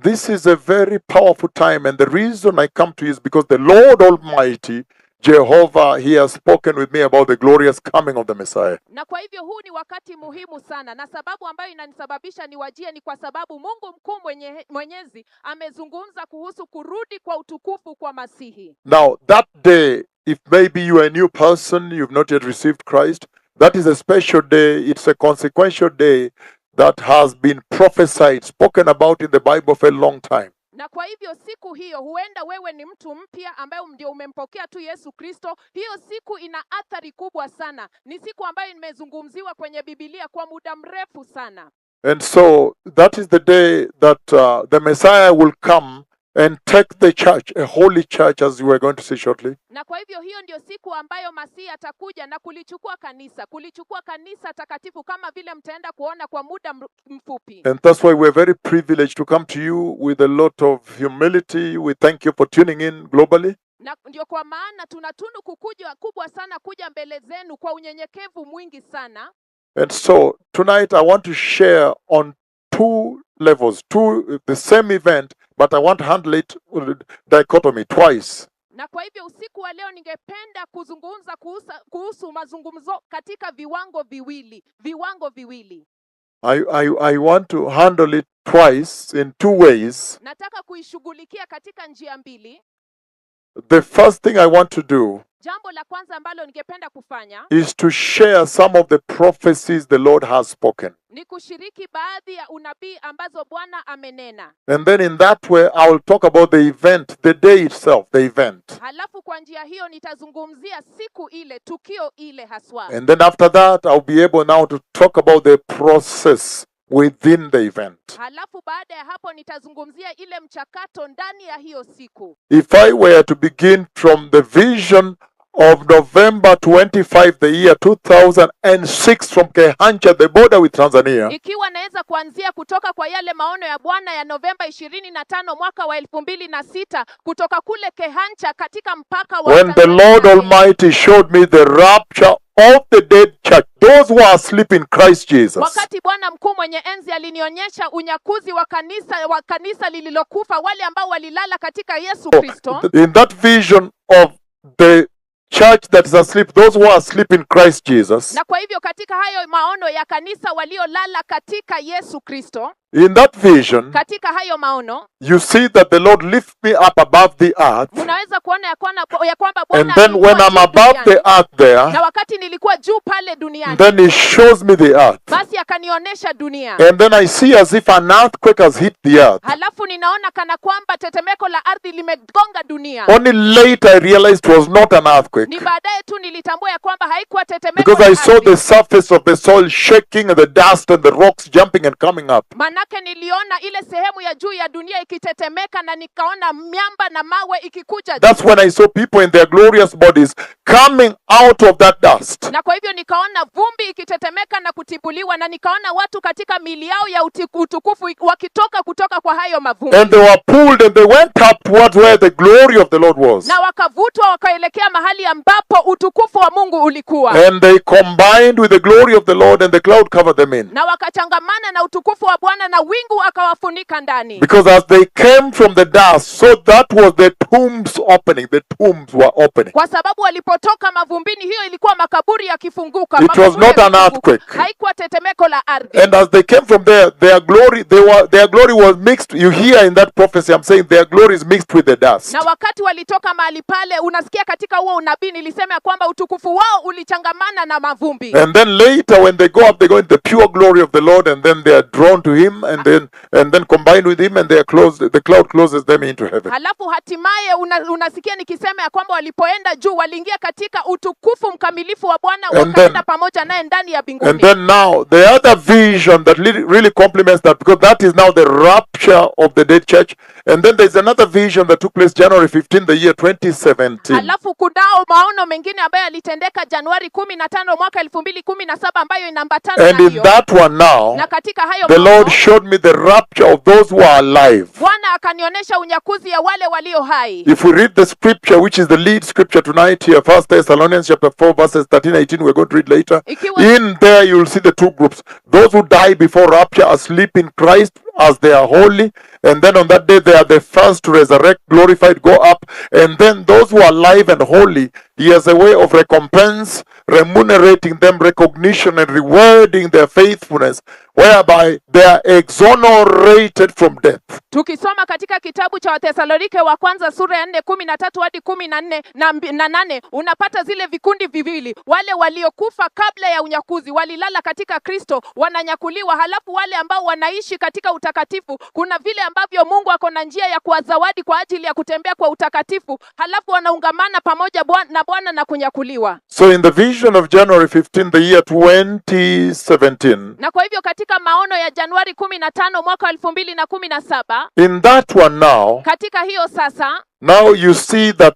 this is a very powerful time, and the reason I come to you is because the Lord Almighty, Jehovah, He has spoken with me about the glorious coming of the Messiah. Na kwa hivyo huu ni wakati muhimu sana, na sababu ambayo inanisababisha niwajie ni kwa sababu Mungu mkuu mwenyezi amezungumza kuhusu kurudi kwa utukufu kwa Masihi. Now, that day, if maybe you are a new person, you've not yet received Christ, that is a special day. It's a consequential day that has been prophesied, spoken about in the Bible for a long time. Na kwa hivyo siku hiyo, huenda wewe ni mtu mpya ambaye ndio umempokea tu Yesu Kristo, hiyo siku ina athari kubwa sana. Ni siku ambayo imezungumziwa kwenye Biblia kwa muda mrefu sana. And so that is the day that the Messiah will come and take the church, a holy church, as we are going to see shortly. Na kwa hivyo hiyo ndio siku ambayo Masihi atakuja na kulichukua kanisa takatifu, kama vile mtaenda kuona kwa muda mfupi. And that's why we're very privileged to come to you with a lot of humility. We thank you for tuning in globally. Na ndio kwa maana tunatunu kubwa sana kuja mbele zenu kwa unyenyekevu mwingi sana. And so tonight I want to share on two levels, the same event, but I want to handle it dichotomy twice. Na kwa hivyo usiku wa leo ningependa kuzungumza kuhusu mazungumzo katika viwango viwili. I want to handle it twice in two ways. Nataka kuishughulikia katika njia mbili. The first thing I want to do Jambo la kwanza ambalo ningependa kufanya is to share some of the prophecies the Lord has spoken. Ni kushiriki baadhi ya unabii ambazo Bwana amenena. And then in that way I will talk about the event, the day itself, the event. Halafu kwa njia hiyo nitazungumzia siku ile, tukio ile haswa. And then after that I'll be able now to talk about the process within the event. Halafu baada ya hapo nitazungumzia ile mchakato ndani ya hiyo siku. If I were to begin from the vision of November 25, the year 2006, from Kehancha, the border with Tanzania. Ikiwa naweza kuanzia kutoka kwa yale maono ya Bwana ya Novemba 25 mwaka wa 2006 kutoka kule Kehancha katika mpaka wa When the Lord Almighty showed me the rapture of the dead church, those who are asleep in Christ Jesus. Wakati Bwana mkuu mwenye enzi alinionyesha unyakuzi wa kanisa lililokufa, wale ambao walilala katika Yesu Kristo. In that vision of the church that is asleep, those who are asleep in Christ Jesus. Na kwa hivyo katika hayo maono ya kanisa waliolala katika Yesu Kristo, in that vision, katika hayo maono, you see that the Lord lifts me up above the earth. Unaweza kuona ya kwamba Bwana, and then when I'm above the earth there, na wakati nilikuwa juu pale duniani, then He shows me the earth. Basi akanionyesha dunia. And then I see as if an earthquake has hit the earth. Halafu ninaona kana kwamba tetemeko la ardhi limegonga dunia. Only later I realized it was not an earthquake. Ni baadaye tu nilitambua ya kwamba haikuwa tetemeko. Because I saw the surface of the soil shaking and the dust and the rocks jumping and coming up. Manake niliona ile sehemu ya juu ya dunia ikitetemeka na nikaona miamba na mawe ikikuja. That's when I saw people in their glorious bodies coming out of that dust. Na kwa hivyo nikaona vumbi ikitetemeka na kutibuliwa, na nikaona watu katika miili yao ya utukufu wakitoka kutoka kwa hayo mavumbi. And they were pulled and they went up towards where the glory of the Lord was. Na wakavutwa wakaelekea mahali ambapo utukufu wa Mungu ulikuwa. And they combined with the glory of the Lord and the cloud covered them in. Na wakachangamana na utukufu wa Bwana na wingu akawafunika ndani. Because as they came from the dust, so that was the tombs opening. The tombs were opening. Kwa sababu walipotoka mavumbini, hiyo ilikuwa makaburi yakifunguka. It was not an earthquake. Haikuwa tetemeko la ardhi. And as they came from there, their glory was mixed. You hear in that prophecy, I'm saying their glory is mixed with the dust. Na wakati walitoka mahali pale, unasikia katika huo unabii nilisema kwamba utukufu wao ulichangamana na mavumbi. And then later when they go up, they go in the pure glory of the Lord, and then they are drawn to Him, and then combined with Him, and they are closed. The cloud closes them into heaven. Halafu hatimaye unasikia nikisema ya kwamba walipoenda juu waliingia katika utukufu mkamilifu wa Bwana, wakaenda pamoja naye ndani ya mbinguni. And then now the other vision that really complements that, because that is now the rapture of the dead church. And then there's another vision that took place January 15, the year 2017. Halafu kunao maono mengine ambayo yalitendeka Januari 15 mwaka 2017 ambayo inaambatana na hiyo. And in that one now, na katika hayo the Lord showed me the rapture of those who are alive. Bwana akanionyesha unyakuzi ya wale walio hai. If we read the scripture, which is the lead scripture tonight here, 1 Thessalonians chapter 4 verses 13-18, we're going to read later. In there you'll see the two groups. Those who die before rapture, asleep in Christ, as they are holy. And then on that day, they are the first to resurrect, glorified, go up. And then those who are alive and holy, he has a way of recompense, remunerating them, recognition, and rewarding their faithfulness, whereby they are exonerated from death. Tukisoma katika kitabu cha Wathesalonike wa kwanza sura ya 4:13 hadi 14 na 8, unapata zile vikundi viwili. Wale waliokufa kabla ya unyakuzi, walilala katika Kristo, wananyakuliwa. Halafu wale ambao wanaishi katika utakatifu, kuna vile ambavyo Mungu ako na njia ya kuwazawadi kwa ajili ya kutembea kwa utakatifu. Halafu wanaungamana pamoja na Bwana na kunyakuliwa. So in the vision of January 15, the year 2017, Na kwa hivyo katika maono ya Januari 15 mwaka 2017, in that one now, katika hiyo sasa, now you see that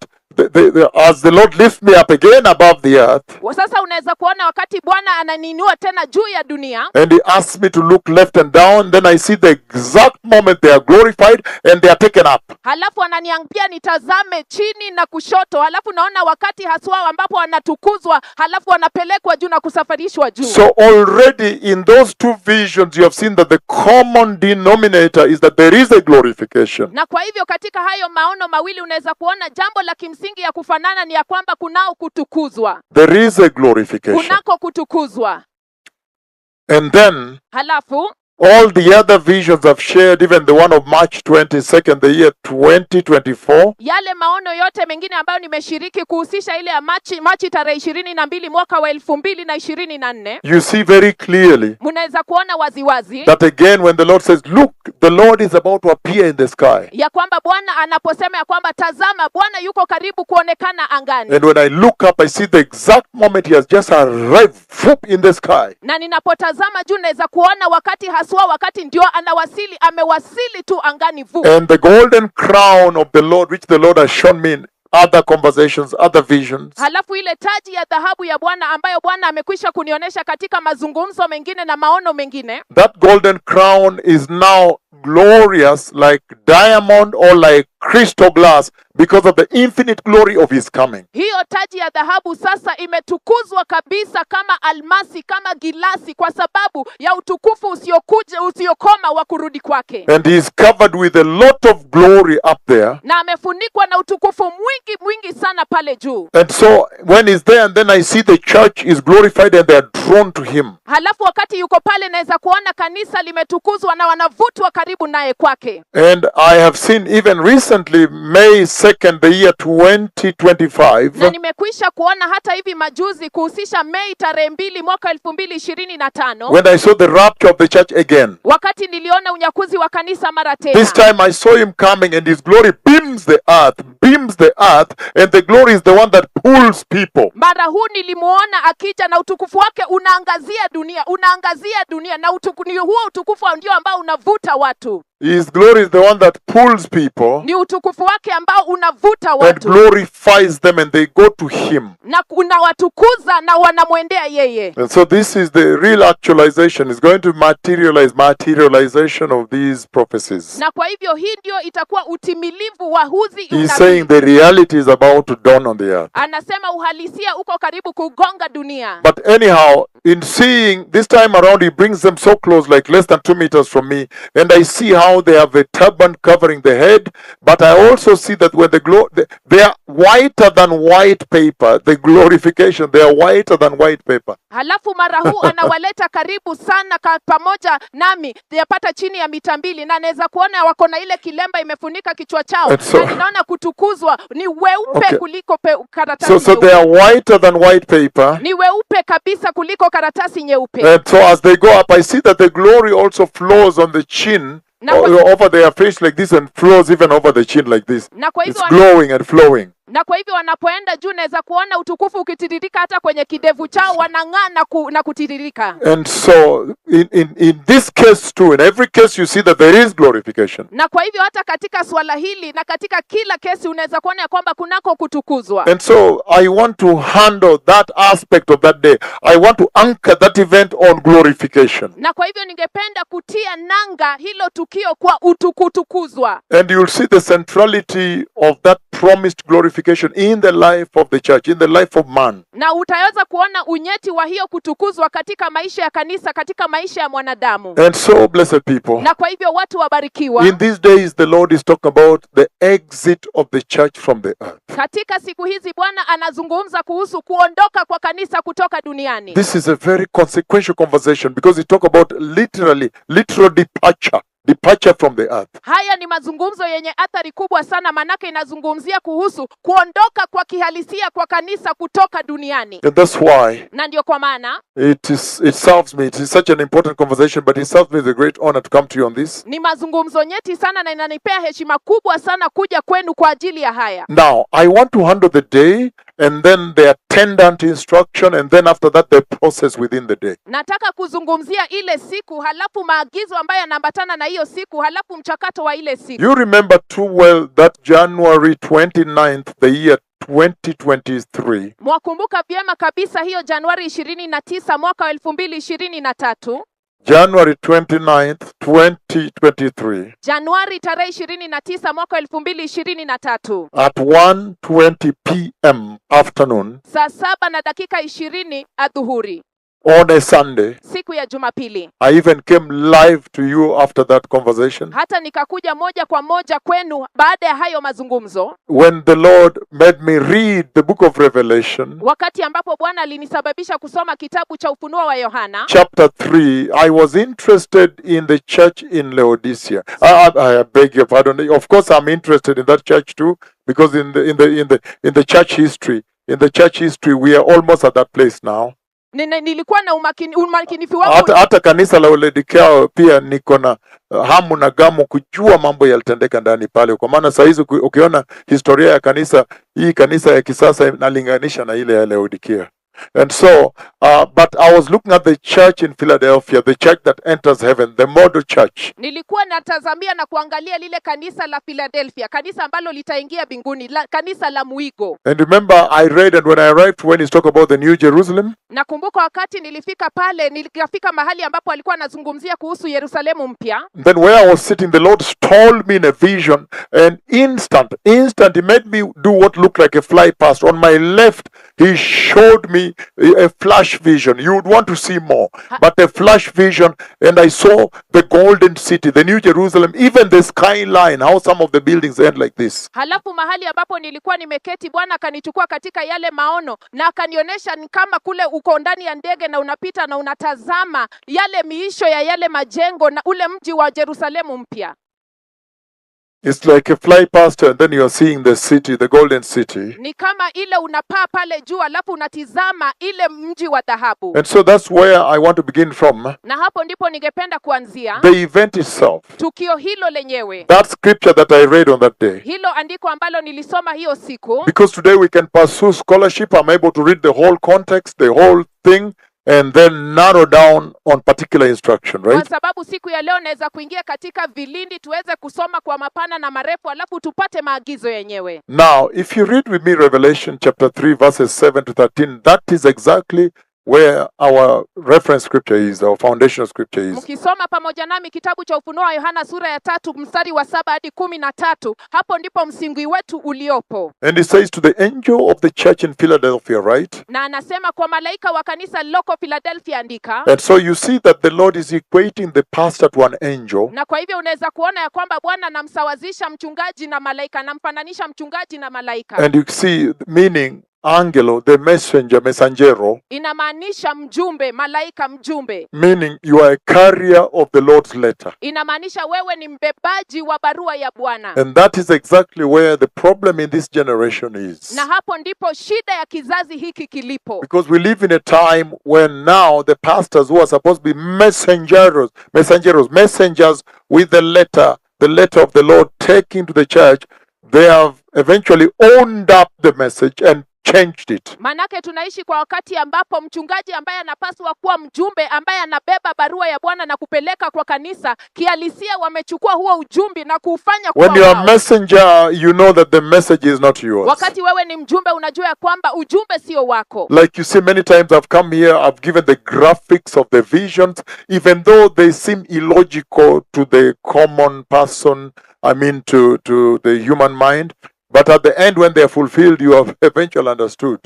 as the Lord lifts me up again above the earth, sasa unaweza kuona wakati Bwana ananinua tena juu ya dunia, and he asks me to look left and down, then I see the exact moment they are glorified and they are taken up. halafu ananiambia nitazame chini na kushoto, halafu naona wakati haswa ambapo wanatukuzwa, halafu wanapelekwa juu na kusafirishwa juu. So already in those two visions, you have seen that the common denominator is that there is a glorification. Na kwa hivyo katika hayo maono mawili unaweza kuona jambo la kimsingi ya kufanana ni ya kwamba kunao kutukuzwa. There is a glorification. Kunako kutukuzwa. And then Halafu all the other visions I've shared, even the one of March 22nd, the year 2024, yale maono yote mengine ambayo nimeshiriki kuhusisha ile ya Machi tarehe 22 mwaka wa 2024, you see very clearly mnaweza kuona waziwazi that again when the Lord says, look, the Lord is about to appear in the sky. ya kwamba Bwana anaposema ya kwamba tazama, Bwana yuko karibu kuonekana angani. And when I look up, I see the exact moment he has just arrived in the sky. Na ninapotazama juu naweza kuona wakati ndio amewasili tu angani vu. And the golden crown of the Lord, which the Lord has shown me in other conversations, other visions, Halafu ile taji ya dhahabu ya Bwana ambayo Bwana amekwisha kunionyesha katika mazungumzo mengine na maono mengine, that golden crown is now glorious like diamond or like crystal glass because of the infinite glory of his coming. hiyo taji ya dhahabu sasa imetukuzwa kabisa kama almasi, kama gilasi, kwa sababu ya utukufu usiokoma wa kurudi kwake. And he is covered with a lot of glory up there. Na amefunikwa na utukufu mwingi sana pale juu. And so when he's there, and then I see the church is glorified and they are drawn to him. Halafu wakati yuko pale naweza kuona kanisa limetukuzwa na wanavutwa karibu naye kwake. And I have seen even recently, May 2nd, the year 2025, Na nimekwisha kuona hata hivi majuzi kuhusisha Mei tarehe 2 mwaka 2025, when I saw the rapture of the church again. wakati niliona unyakuzi wa kanisa mara tena. This time I saw him coming and his glory beams the earth, and the glory is the one that pulls people. Mara huu nilimuona akija na utukufu wake unaangazia dunia na huo utukufu ndio ambao unavuta watu. His glory is the one that pulls people Ni utukufu wake ambao unavuta and watu glorifies them, and they go to him. na unawatukuza na wanamwendea yeye. And so this is the real actualization. It's going to materialization of these prophecies. Na kwa hivyo hii ndio itakuwa utimilivu wa huzi He's unabii. saying the reality is about to dawn on the earth. Anasema uhalisia uko karibu kugonga dunia. But anyhow, in seeing this time around, he brings them so close, like less than 2 meters from me, and I see how they have a turban covering the head. But I also see that when they are whiter than white paper. The glorification, they are whiter than white paper. Halafu mara huu anawaleta karibu sana pamoja nami, yapata chini ya mita 2, na naweza kuona wako na ile kilemba imefunika kichwa chao. Na ninaona kutukuzwa ni weupe kuliko karatasi. So they are whiter than white paper. Ni weupe kabisa kuliko karatasi nyeupe. And so as they go up, I see that the glory also flows on the chin, over their face like this, and flows even over the chin like this. It's glowing and flowing. Na kwa hivyo wanapoenda juu naweza kuona utukufu ukitiririka hata kwenye kidevu chao, wanang'aa na kutiririka. And so in this case too, in every case you see that there is glorification. Na kwa hivyo hata katika swala hili na katika kila kesi unaweza kuona ya kwamba kunako kutukuzwa. And so I want to handle that aspect of that day. I want to anchor that event on glorification. Na kwa hivyo ningependa kutia nanga hilo tukio kwa kutukuzwa. And you'll see the centrality of that promised glorification glorification in the life of the church, in the life of man. na utaweza kuona unyeti wa hiyo kutukuzwa katika maisha ya kanisa, katika maisha ya mwanadamu. And so, blessed people, Na kwa hivyo watu wabarikiwa, in these days the Lord is talking about the exit of the church from the earth. katika siku hizi Bwana anazungumza kuhusu kuondoka kwa kanisa kutoka duniani. This is a very consequential conversation because it talks about literal departure from the earth. Haya ni mazungumzo yenye athari kubwa sana, manake inazungumzia kuhusu kuondoka kwa kihalisia kwa kanisa kutoka duniani. And that's why Na ndio kwa maana it serves me. It is such an important conversation, but it serves me the great honor to come to you on this. ni mazungumzo nyeti sana na inanipea heshima kubwa sana kuja kwenu kwa ajili ya haya. Now, I want to handle the day and then the attendant instruction, and then after that the process within the day. Nataka kuzungumzia ile siku, halafu maagizo ambayo yanaambatana na hiyo siku, halafu mchakato wa ile siku. You remember too well that January 29th, the year 2023, Mwakumbuka vyema kabisa hiyo Januari 29 mwaka wa 2023. January 29th, 2023, Januari tarehe 29 mwaka wa 2023. at 1:20 p.m. afternoon Saa 7:20 adhuhuri, on a Sunday, siku ya Jumapili. I even came live to you after that conversation Hata nikakuja moja kwa moja kwenu baada ya hayo mazungumzo, when the Lord made me read the book of Revelation, wakati ambapo Bwana alinisababisha kusoma kitabu cha Ufunuo wa Yohana. chapter 3. I was interested in the church in Laodicea. I beg your pardon. Of course, I'm interested in that church too, because in the church history, we are almost at that place now. Nilikuwa na umakinifu wangu Hata kanisa la Laodicea pia niko na hamu na gamu kujua mambo yalitendeka ndani pale, kwa maana saa hizi ukiona historia ya kanisa hii, kanisa ya kisasa inalinganisha na ile ya Laodicea. And so, but I was looking at the church in Philadelphia, the church that enters heaven, the model church. nilikuwa natazamia na kuangalia lile kanisa la Philadelphia, kanisa ambalo litaingia mbinguni, kanisa la mwigo. And remember, I read, and when I arrived, when he's talking about the New Jerusalem, Nakumbuka wakati nilifika pale, nikafika mahali ambapo alikuwa anazungumzia kuhusu Yerusalemu mpya. then where I was sitting, the Lord told me in a vision, and instant, he made me do what looked like a fly past. On my left, he showed me a flash vision. You would want to see more, but a flash vision, and I saw the golden city, the New Jerusalem, even the skyline, how some of the buildings end like this. Halafu mahali ambapo nilikuwa nimeketi, Bwana akanichukua katika yale maono na akanionyesha ni kama kule uko ndani ya ndege na unapita na unatazama yale miisho ya yale majengo na ule mji wa Yerusalemu mpya. It's like a fly past, and then you're seeing the city, the golden city. Ni kama ile unapaa pale juu alafu unatizama ile mji wa dhahabu. And so that's where I want to begin from. Na hapo ndipo ningependa kuanzia The event itself. tukio hilo lenyewe, That scripture that I read on that day. hilo andiko ambalo nilisoma hiyo siku. Because today we can pursue scholarship. I'm able to read the whole context, the whole thing, and then narrow down on particular instruction, Kwa right? sababu siku ya leo naweza kuingia katika vilindi tuweze kusoma kwa mapana na marefu alafu tupate maagizo yenyewe. Now, if you read with me Revelation chapter 3, verses 7 to 13, that is exactly where our reference scripture is, our foundational scripture is. Mkisoma pamoja nami kitabu cha Ufunuo wa Yohana sura ya 3 mstari wa 7 hadi 13, hapo ndipo msingi wetu uliopo. And it says to the angel of the church in Philadelphia, right? Na anasema kwa malaika wa kanisa liloko Philadelphia andika. And so you see that the Lord is equating the pastor to an angel. Na kwa hivyo unaweza kuona ya kwamba Bwana anamsawazisha mchungaji na malaika, anamfananisha mchungaji na malaika. And you see, meaning angelo, the messenger, messangero, Inamaanisha mjumbe, malaika mjumbe. meaning you are a carrier of the Lord's letter. Inamaanisha wewe ni mbebaji wa barua ya Bwana. And that is exactly where the problem in this generation is. Na hapo ndipo shida ya kizazi hiki kilipo. Because we live in a time when now the pastors who are supposed to be messengers with the letter of the Lord taken to the church, they have eventually owned up the message and changed it. Manake tunaishi kwa wakati ambapo mchungaji ambaye anapaswa kuwa mjumbe ambaye anabeba barua ya Bwana na kupeleka kwa kanisa, kihalisia wamechukua huo ujumbe na kuufanya kuwa When you are wao. a messenger, you know that the message is not yours. Wakati wewe ni mjumbe unajua ya kwamba ujumbe sio wako. Like you see, many times I've come here, I've given the graphics of the visions, even though they seem illogical to the common person, I mean to the human mind. But at the end, when they are fulfilled, you have eventually understood.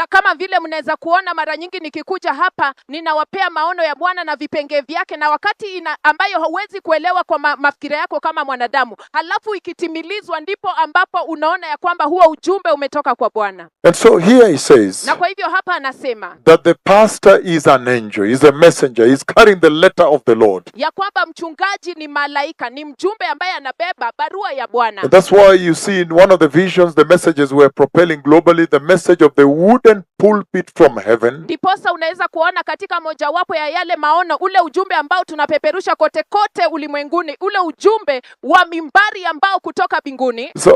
Kama vile mnaweza kuona mara nyingi nikikuja hapa ninawapea maono ya Bwana na vipenge vyake, na wakati ambayo hauwezi kuelewa kwa mafikira yako kama mwanadamu, halafu ikitimilizwa ndipo ambapo unaona ya kwamba huo ujumbe umetoka kwa Bwana. And so here he says Na kwa hivyo hapa anasema that the pastor is an angel, is a messenger, is carrying the letter of the Lord. ya kwamba mchungaji ni malaika, ni mjumbe ambaye anabeba barua ya Bwana. And that's why you see in one of the visions, the messages were propelling globally, the message of the wooden pulpit from heaven. Ndiposa unaweza kuona katika mojawapo ya yale maono ule ujumbe ambao tunapeperusha kote kote ulimwenguni, ule ujumbe wa mimbari ambao kutoka mbinguni. So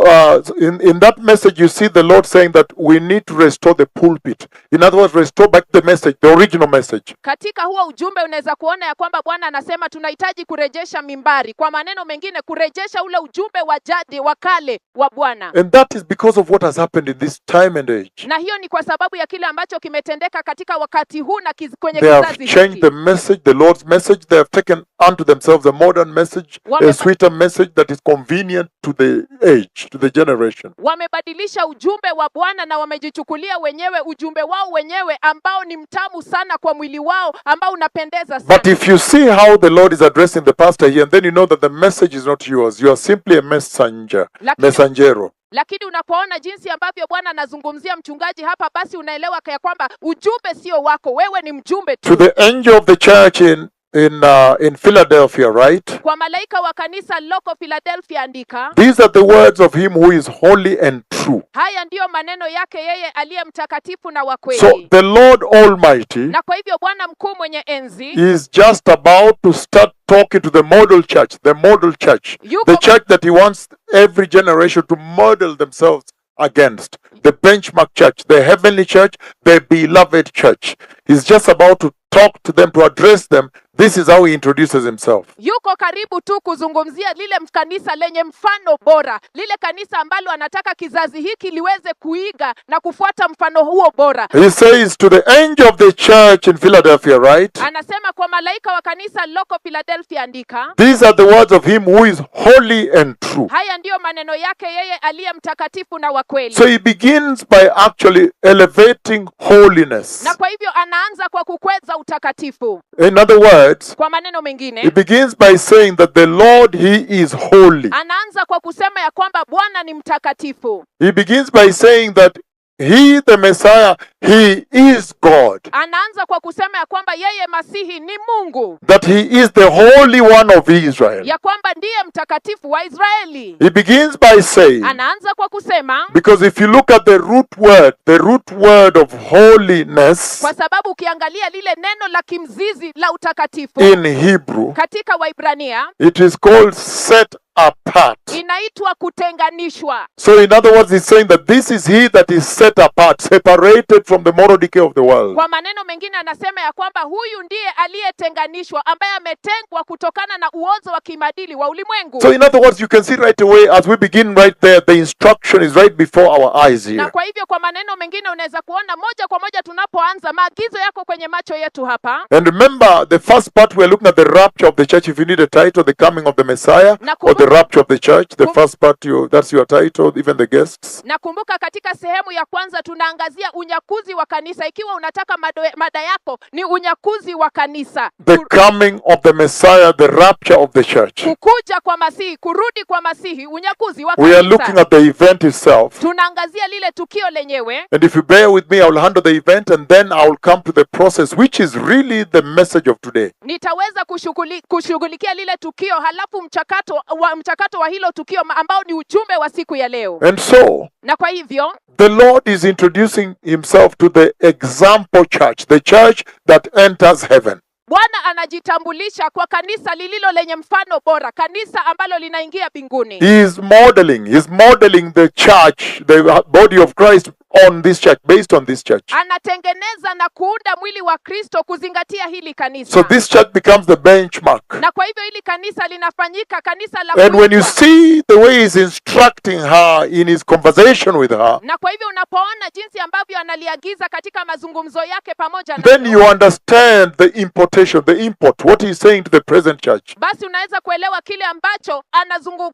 in that message, you see the Lord saying that we need to restore the pulpit. In other words, restore back the message, the original message. Katika huo ujumbe unaweza kuona ya kwamba Bwana anasema tunahitaji kurejesha mimbari. Kwa maneno mengine, kurejesha ule ujumbe wa jadi wa kale wa Bwana. And that is because of what has happened in this time and age. Na hiyo ni kwa sababu ya kile ambacho kimetendeka katika wakati huu na kwenye They have kizazi changed hiki. the message, the Lord's message. They have taken unto themselves a modern message, a sweeter message that is convenient to the age, to the generation. Wamebadilisha ujumbe wa Bwana na wamejichukulia wenyewe ujumbe wao wenyewe ambao ni mtamu sana kwa mwili wao, ambao unapendeza sana. But if you see how the Lord is addressing the pastor here, and then you know that the message is not yours. You are simply a messenger, messengero. Lakini unapoona jinsi ambavyo Bwana anazungumzia mchungaji hapa, basi unaelewa ya kwamba ujumbe sio wako, wewe ni mjumbe To tu. the angel of the church in Philadelphia, right? Kwa malaika wa kanisa loko Philadelphia andika, These are the words of him who is holy and true. haya ndiyo maneno yake yeye aliye mtakatifu na wa kweli. So the Lord Almighty Na kwa hivyo Bwana mkuu mwenye enzi is just about to start talking to the model church, the church that he wants every generation to model themselves against, the benchmark church, the heavenly church, the beloved church. He's just about to talk to them, to address them. This is how he introduces himself. yuko karibu tu kuzungumzia lile kanisa lenye mfano bora, lile kanisa ambalo anataka kizazi hiki liweze kuiga na kufuata mfano huo bora. He says to the angel of the church in Philadelphia, right? Anasema kwa malaika wa kanisa loko Philadelphia andika, These are the words of him who is holy and true. haya ndiyo maneno yake yeye aliye mtakatifu na wa kweli. So he begins by actually elevating holiness. Na kwa hivyo anaanza kwa kukweza utakatifu. In other words, Kwa maneno he mengine, begins by saying that the Lord, he is holy. anaanza kwa kusema ya kwamba Bwana ni mtakatifu. He begins by saying that he, the Messiah, he is God. Anaanza kwa kusema ya kwamba yeye Masihi ni Mungu, That he is the Holy One of Israel. ya kwamba ndiye mtakatifu wa Israeli. He begins by saying, Anaanza kwa kusema, because if you look at the root word of holiness kwa sababu ukiangalia lile neno la kimzizi la utakatifu in Hebrew, katika Waibrania it is called set apart. inaitwa kutenganishwa. So in other words, he's saying that this is he that is set apart, separated from the moral decay of the world. Kwa maneno mengine anasema ya kwamba huyu ndiye aliyetenganishwa, ambaye ametengwa kutokana na uozo wa kimadili wa ulimwengu. So in other words, you can see right away as we begin right there, the instruction is right before our eyes Na here. kwa hivyo kwa maneno mengine unaweza kuona moja kwa moja tunapoanza, maagizo yako kwenye macho yetu hapa. And remember, the first part we're looking at the rapture of the church. If you need a title, the coming of the Messiah, or the rapture of the church, the first part, that's your title, even the guests. Nakumbuka katika sehemu ya kwanza tunaangazia unyakuzi wa kanisa. Ikiwa unataka mada yako ni unyakuzi wa kanisa, The coming of the Messiah, the rapture of the church. kukuja kwa Masihi, kurudi kwa Masihi, unyakuzi wa We are looking kanisa. at the event itself. Tunaangazia lile tukio lenyewe, And if you bear with me, I will handle the event and then I will come to the process, which is really the message of today. nitaweza kushughulikia lile tukio, halafu mchakato wa hilo tukio ambao ni ujumbe wa siku ya leo. And so, Na kwa hivyo the Lord is introducing himself to the example church, the church that enters heaven. Bwana anajitambulisha kwa kanisa lililo lenye mfano bora, kanisa ambalo linaingia mbinguni. He's modeling the church, the body of Christ on this church, based on this church. Anatengeneza na kuunda mwili wa Kristo kuzingatia hili kanisa. So this church becomes the benchmark. Na kwa hivyo hili kanisa linafanyika kanisa la And when you kuigwa. see the way he's instructing instructing her in his conversation with her, Na kwa hivyo unapoona jinsi ambavyo analiagiza katika mazungumzo yake pamoja then nayo, you understand the importation, the import, what he's saying to the present church. basi unaweza kuelewa kile ambacho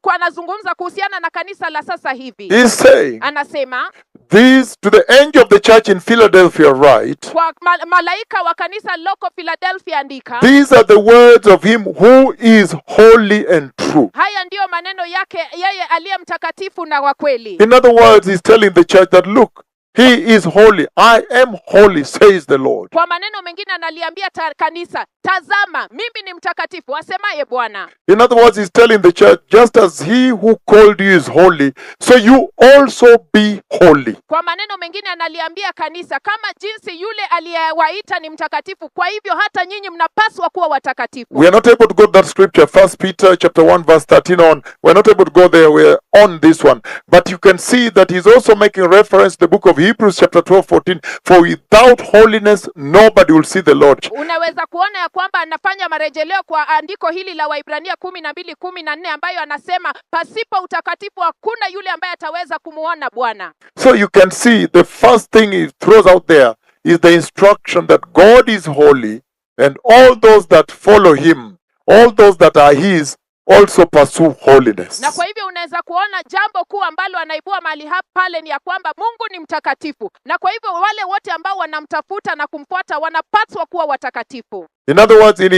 anazungumza kuhusiana na kanisa la sasa hivi. He's saying, Anasema these to the angel of the church in Philadelphia write, kwa malaika wa kanisa loko Philadelphia andika, these are the words of him who is holy and true. haya ndiyo maneno yake yeye aliye mtakatifu na wa kweli. In other words, he's telling the church that, look, he is holy. I am holy, says the Lord. Kwa maneno mengine analiambia kanisa, tazama mimi ni mtakatifu, asemaye Bwana. In other words, he's telling the church, just as he who called you is holy, so you also be holy. Kwa maneno mengine analiambia kanisa, kama jinsi yule aliyewaita ni mtakatifu, kwa hivyo hata nyinyi mnapaswa kuwa watakatifu. We are not able to go to that scripture, 1 Peter chapter 1 verse 13 on. We're not able to go there. We're on this one. But you can see that he's also making reference to the book of Hebrews chapter 12:14. For without holiness, nobody will see the Lord. Unaweza kuona ya kwamba anafanya marejeleo kwa andiko hili la Waibrania 12:14 ambayo anasema pasipo utakatifu hakuna yule ambaye ataweza kumuona Bwana. So you can see the first thing he throws out there is the instruction that God is holy, and all those that follow him, all those that are his, also pursue holiness. Na kwa hivyo unaweza kuona jambo kuu ambalo anaibua mahali hapa pale ni ya kwamba Mungu ni mtakatifu, na kwa hivyo wale wote ambao wanamtafuta na kumfuata wanapaswa kuwa watakatifu. In other words, in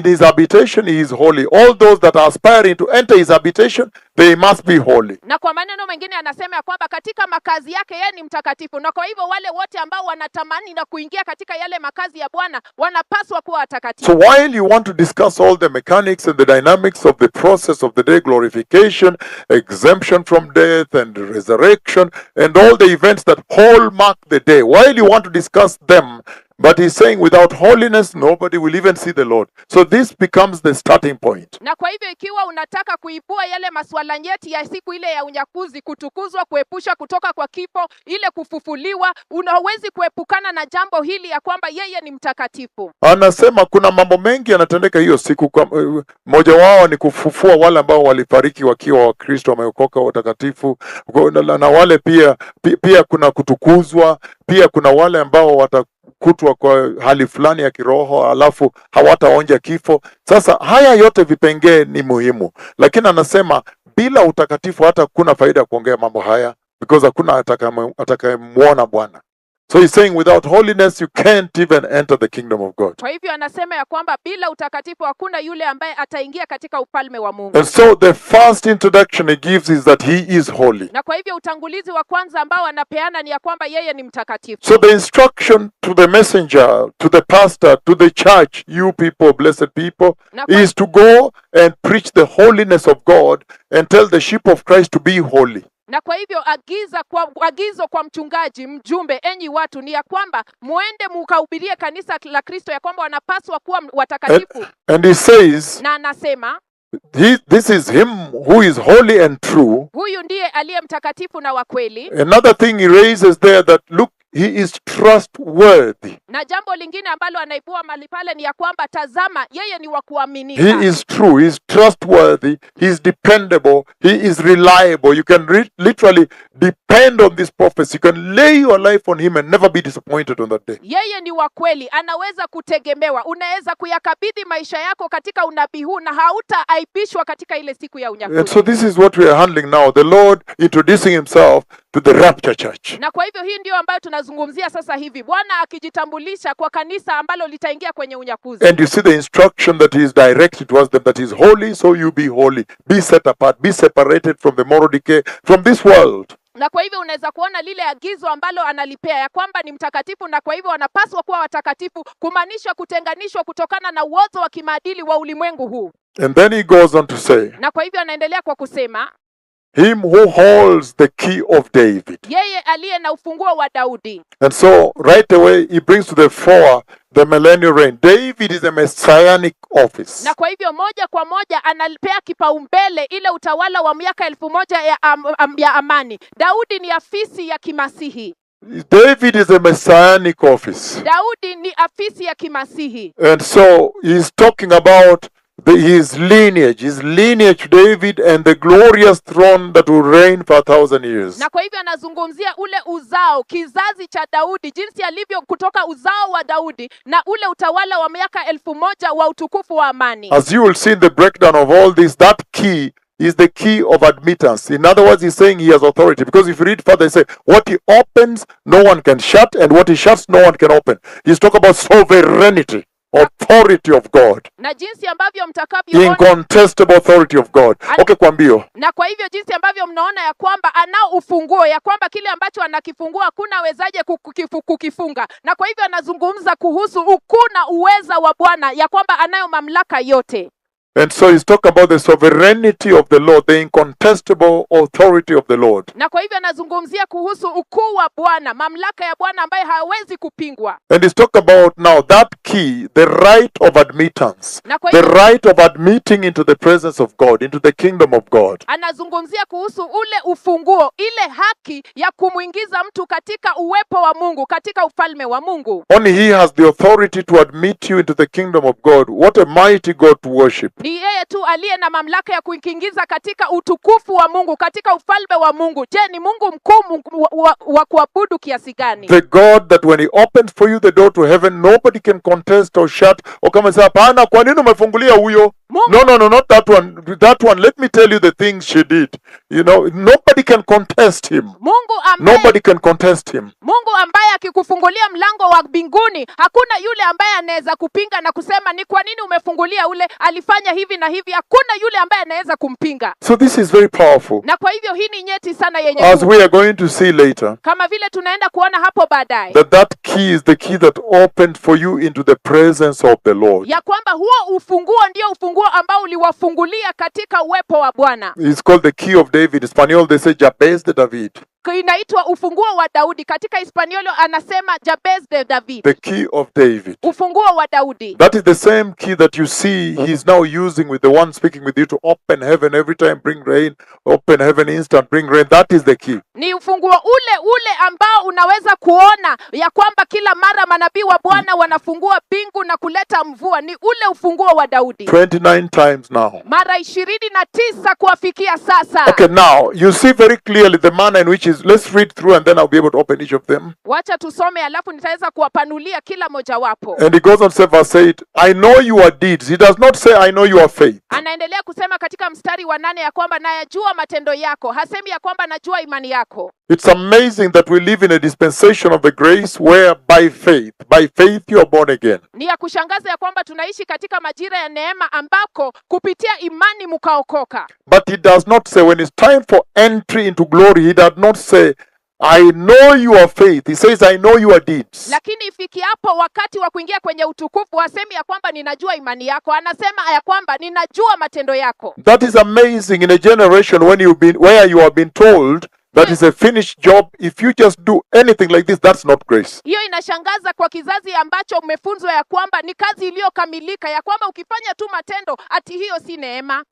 his habitation, he is holy. All those that are aspiring to enter his habitation, they must be holy. Na kwa maneno mengine anasema ya kwamba katika makazi yake yeye ni mtakatifu, na kwa hivyo wale wote ambao wanatamani na kuingia katika yale makazi ya Bwana wanapaswa kuwa watakatifu. So while you want to discuss all the mechanics and the dynamics of the process of the day, glorification, exemption from death and resurrection, and all the events that hallmark the day, while you want to discuss them, but he's saying without holiness, nobody will even see the Lord. So this becomes the starting point. Na kwa hivyo ikiwa unataka kuibua yale masuala nyeti ya siku ile ya unyakuzi, kutukuzwa, kuepusha kutoka kwa kifo, ile kufufuliwa, unawezi kuepukana na jambo hili ya kwamba yeye ni mtakatifu. Anasema kuna mambo mengi yanatendeka hiyo siku. Moja wao ni kufufua wale ambao walifariki wakiwa Wakristo wameokoka watakatifu, na wale pia kuna kutukuzwa, pia kuna wale ambao watakutwa kwa hali fulani ya kiroho alafu hawataonja kifo. Sasa haya yote vipengee ni muhimu, lakini anasema bila utakatifu hata kuna faida kuongea mambo haya, because hakuna atakayemwona Bwana. So he's saying without holiness you can't even enter the kingdom of God. Kwa hivyo anasema ya kwamba bila utakatifu hakuna yule ambaye ataingia katika ufalme wa Mungu. And so the first introduction he gives is that he is holy. Na kwa hivyo utangulizi wa kwanza ambao anapeana ni ya kwamba yeye ni mtakatifu. So the instruction to the messenger, to the pastor, to the church, you people, blessed people, is to go and preach the holiness of God and tell the sheep of Christ to be holy. Na kwa hivyo agizo kwa mchungaji, mjumbe, enyi watu, ni ya kwamba muende mukahubirie kanisa la Kristo ya kwamba wanapaswa kuwa watakatifu. And he says, na anasema this is him who is holy and true. Huyu ndiye aliye mtakatifu na wa kweli. Another thing he raises there, that look, he is trustworthy. Na jambo lingine ambalo anaibua mahali pale ni ya kwamba tazama, yeye ni wa kuaminika. He is true, he is trustworthy, he is dependable, he is reliable. You can literally depend on this prophecy. You can lay your life on him and never be disappointed on that day. Yeye ni wa kweli, anaweza kutegemewa. Unaweza kuyakabidhi maisha yako katika unabii huu na hautaaibishwa katika ile siku ya unyakuzi. And so this is what we are handling now. The Lord introducing himself to the rapture church. Na kwa hivyo hii ndio ambayo tunazungumzia sasa hivi. Bwana akijitambulisha kwa kanisa ambalo litaingia kwenye unyakuzi. And you see the instruction that he is directed towards them, that he is holy, so you be holy. Be set apart, be separated from the moral decay, from this world. Na kwa hivyo unaweza kuona lile agizo ambalo analipea ya kwamba ni mtakatifu, na kwa hivyo wanapaswa kuwa watakatifu, kumaanisha kutenganishwa kutokana na uozo wa kimaadili wa ulimwengu huu. And then he goes on to say, na kwa hivyo anaendelea kwa kusema, him who holds the key of David. Yeye aliye na ufunguo wa Daudi. And so right away he brings to the fore the millennial reign. David is a messianic office. Na kwa hivyo moja kwa moja analipea kipaumbele ile utawala wa miaka 1000 ya amani. Daudi ni afisi ya kimasihi. David is a messianic office. Daudi ni afisi ya kimasihi. And so he's talking about his lineage David, and the glorious throne that will reign for 1,000 years. Na kwa hivyo anazungumzia ule uzao, kizazi cha Daudi, jinsi alivyo kutoka uzao wa Daudi na ule utawala wa miaka 1,000 wa utukufu wa amani. As you will see in the breakdown of all this, that key is the key of admittance. In other words, he's saying he has authority. Because if you read further, he says, what he opens, no one can shut, and what he shuts, no one can open. He's talking about sovereignty, authority of God, Na jinsi ambavyo mtakavyoona, incontestable authority of God. Okay, kwambio. na kwa hivyo jinsi ambavyo mnaona ya kwamba anao ufunguo, ya kwamba kile ambacho anakifungua hakuna awezaje kukifunga. Na kwa hivyo anazungumza kuhusu ukuu na uweza wa Bwana, ya kwamba anayo mamlaka yote. And so he's talking about the sovereignty of the Lord, the incontestable authority of the Lord. Na kwa hivyo anazungumzia kuhusu ukuu wa Bwana, mamlaka ya Bwana ambaye hawezi kupingwa. And he's talking about now that key, the right of admittance, Na kwa the hivyo right of admitting into the presence of God, into the kingdom of God. anazungumzia kuhusu ule ufunguo, ile haki ya kumwingiza mtu katika uwepo wa Mungu, katika ufalme wa Mungu. Only he has the authority to admit you into the kingdom of God. What a mighty God to worship. Ni yeye tu aliye na mamlaka ya kuingiza katika utukufu wa Mungu, katika ufalme wa Mungu. Je, ni Mungu mkuu wa kuabudu kiasi gani? The God that when he opens for you the door to heaven, nobody can contest or shut or come and say, hapana, kwa nini umefungulia huyo? Mungu, No, not that one. That one, let me tell you the things she did. You know, nobody can contest him. Nobody can contest him. Mungu ambaye akikufungulia mlango wa mbinguni, hakuna yule ambaye anaweza kupinga na kusema ni kwa nini umefungulia ule, alifanya hivi na hivi. Hakuna yule ambaye anaweza kumpinga. So this is very powerful. Na kwa hivyo hii ni nyeti sana yenye As nguvu. we are going to see later, Kama vile tunaenda kuona hapo baadaye, that key is the key that opened for you into the presence of the Lord. ya kwamba huo ufunguo ndio ufunguo ambao uliwafungulia katika uwepo wa Bwana. It's called the key of David. In Spanish they say Jabez de David. Inaitwa ufunguo wa Daudi. Katika Hispaniolo anasema Jabez de David. The key of David. Ufunguo wa Daudi. That is the same key that you see he's now using with the one speaking with you to open heaven every time, bring rain, open heaven instant, bring rain. That is the key. Ni ufunguo ule ambao unaweza kuona ya kwamba kila mara manabii wa Bwana wanafungua mbingu na kuleta mvua. Ni ule ufunguo wa Daudi. 29 times now. Mara 29 kuafikia sasa. Okay, now you see very clearly the manner in which is. Let's read through and then I'll be able to open each of them. Wacha tusome alafu nitaweza kuwapanulia kila mojawapo. And he goes on to say, verse 8, I know your deeds. He does not say, I know your faith. Anaendelea kusema katika mstari wa 8 ya kwamba nayajua matendo yako. Hasemi ya kwamba najua imani yako. It's amazing that we live in a dispensation of the grace where by faith you are born again. Ni ya kushangaza ya kwamba tunaishi katika majira ya neema ambako kupitia imani mkaokoka. But he does not say, when it's time for entry into glory, he does not say, I know your faith. He says, I know your deeds. Lakini ifikiapo wakati wa kuingia kwenye utukufu, hasemi ya kwamba ninajua imani yako. Anasema ya kwamba ninajua matendo yako. That is amazing in a generation where you have been told that is a finished job. If you just do anything like this, that's not grace. Hiyo inashangaza kwa kizazi ambacho umefunzwa ya kwamba ni kazi iliyokamilika, ya kwamba ukifanya tu matendo ati hiyo si neema.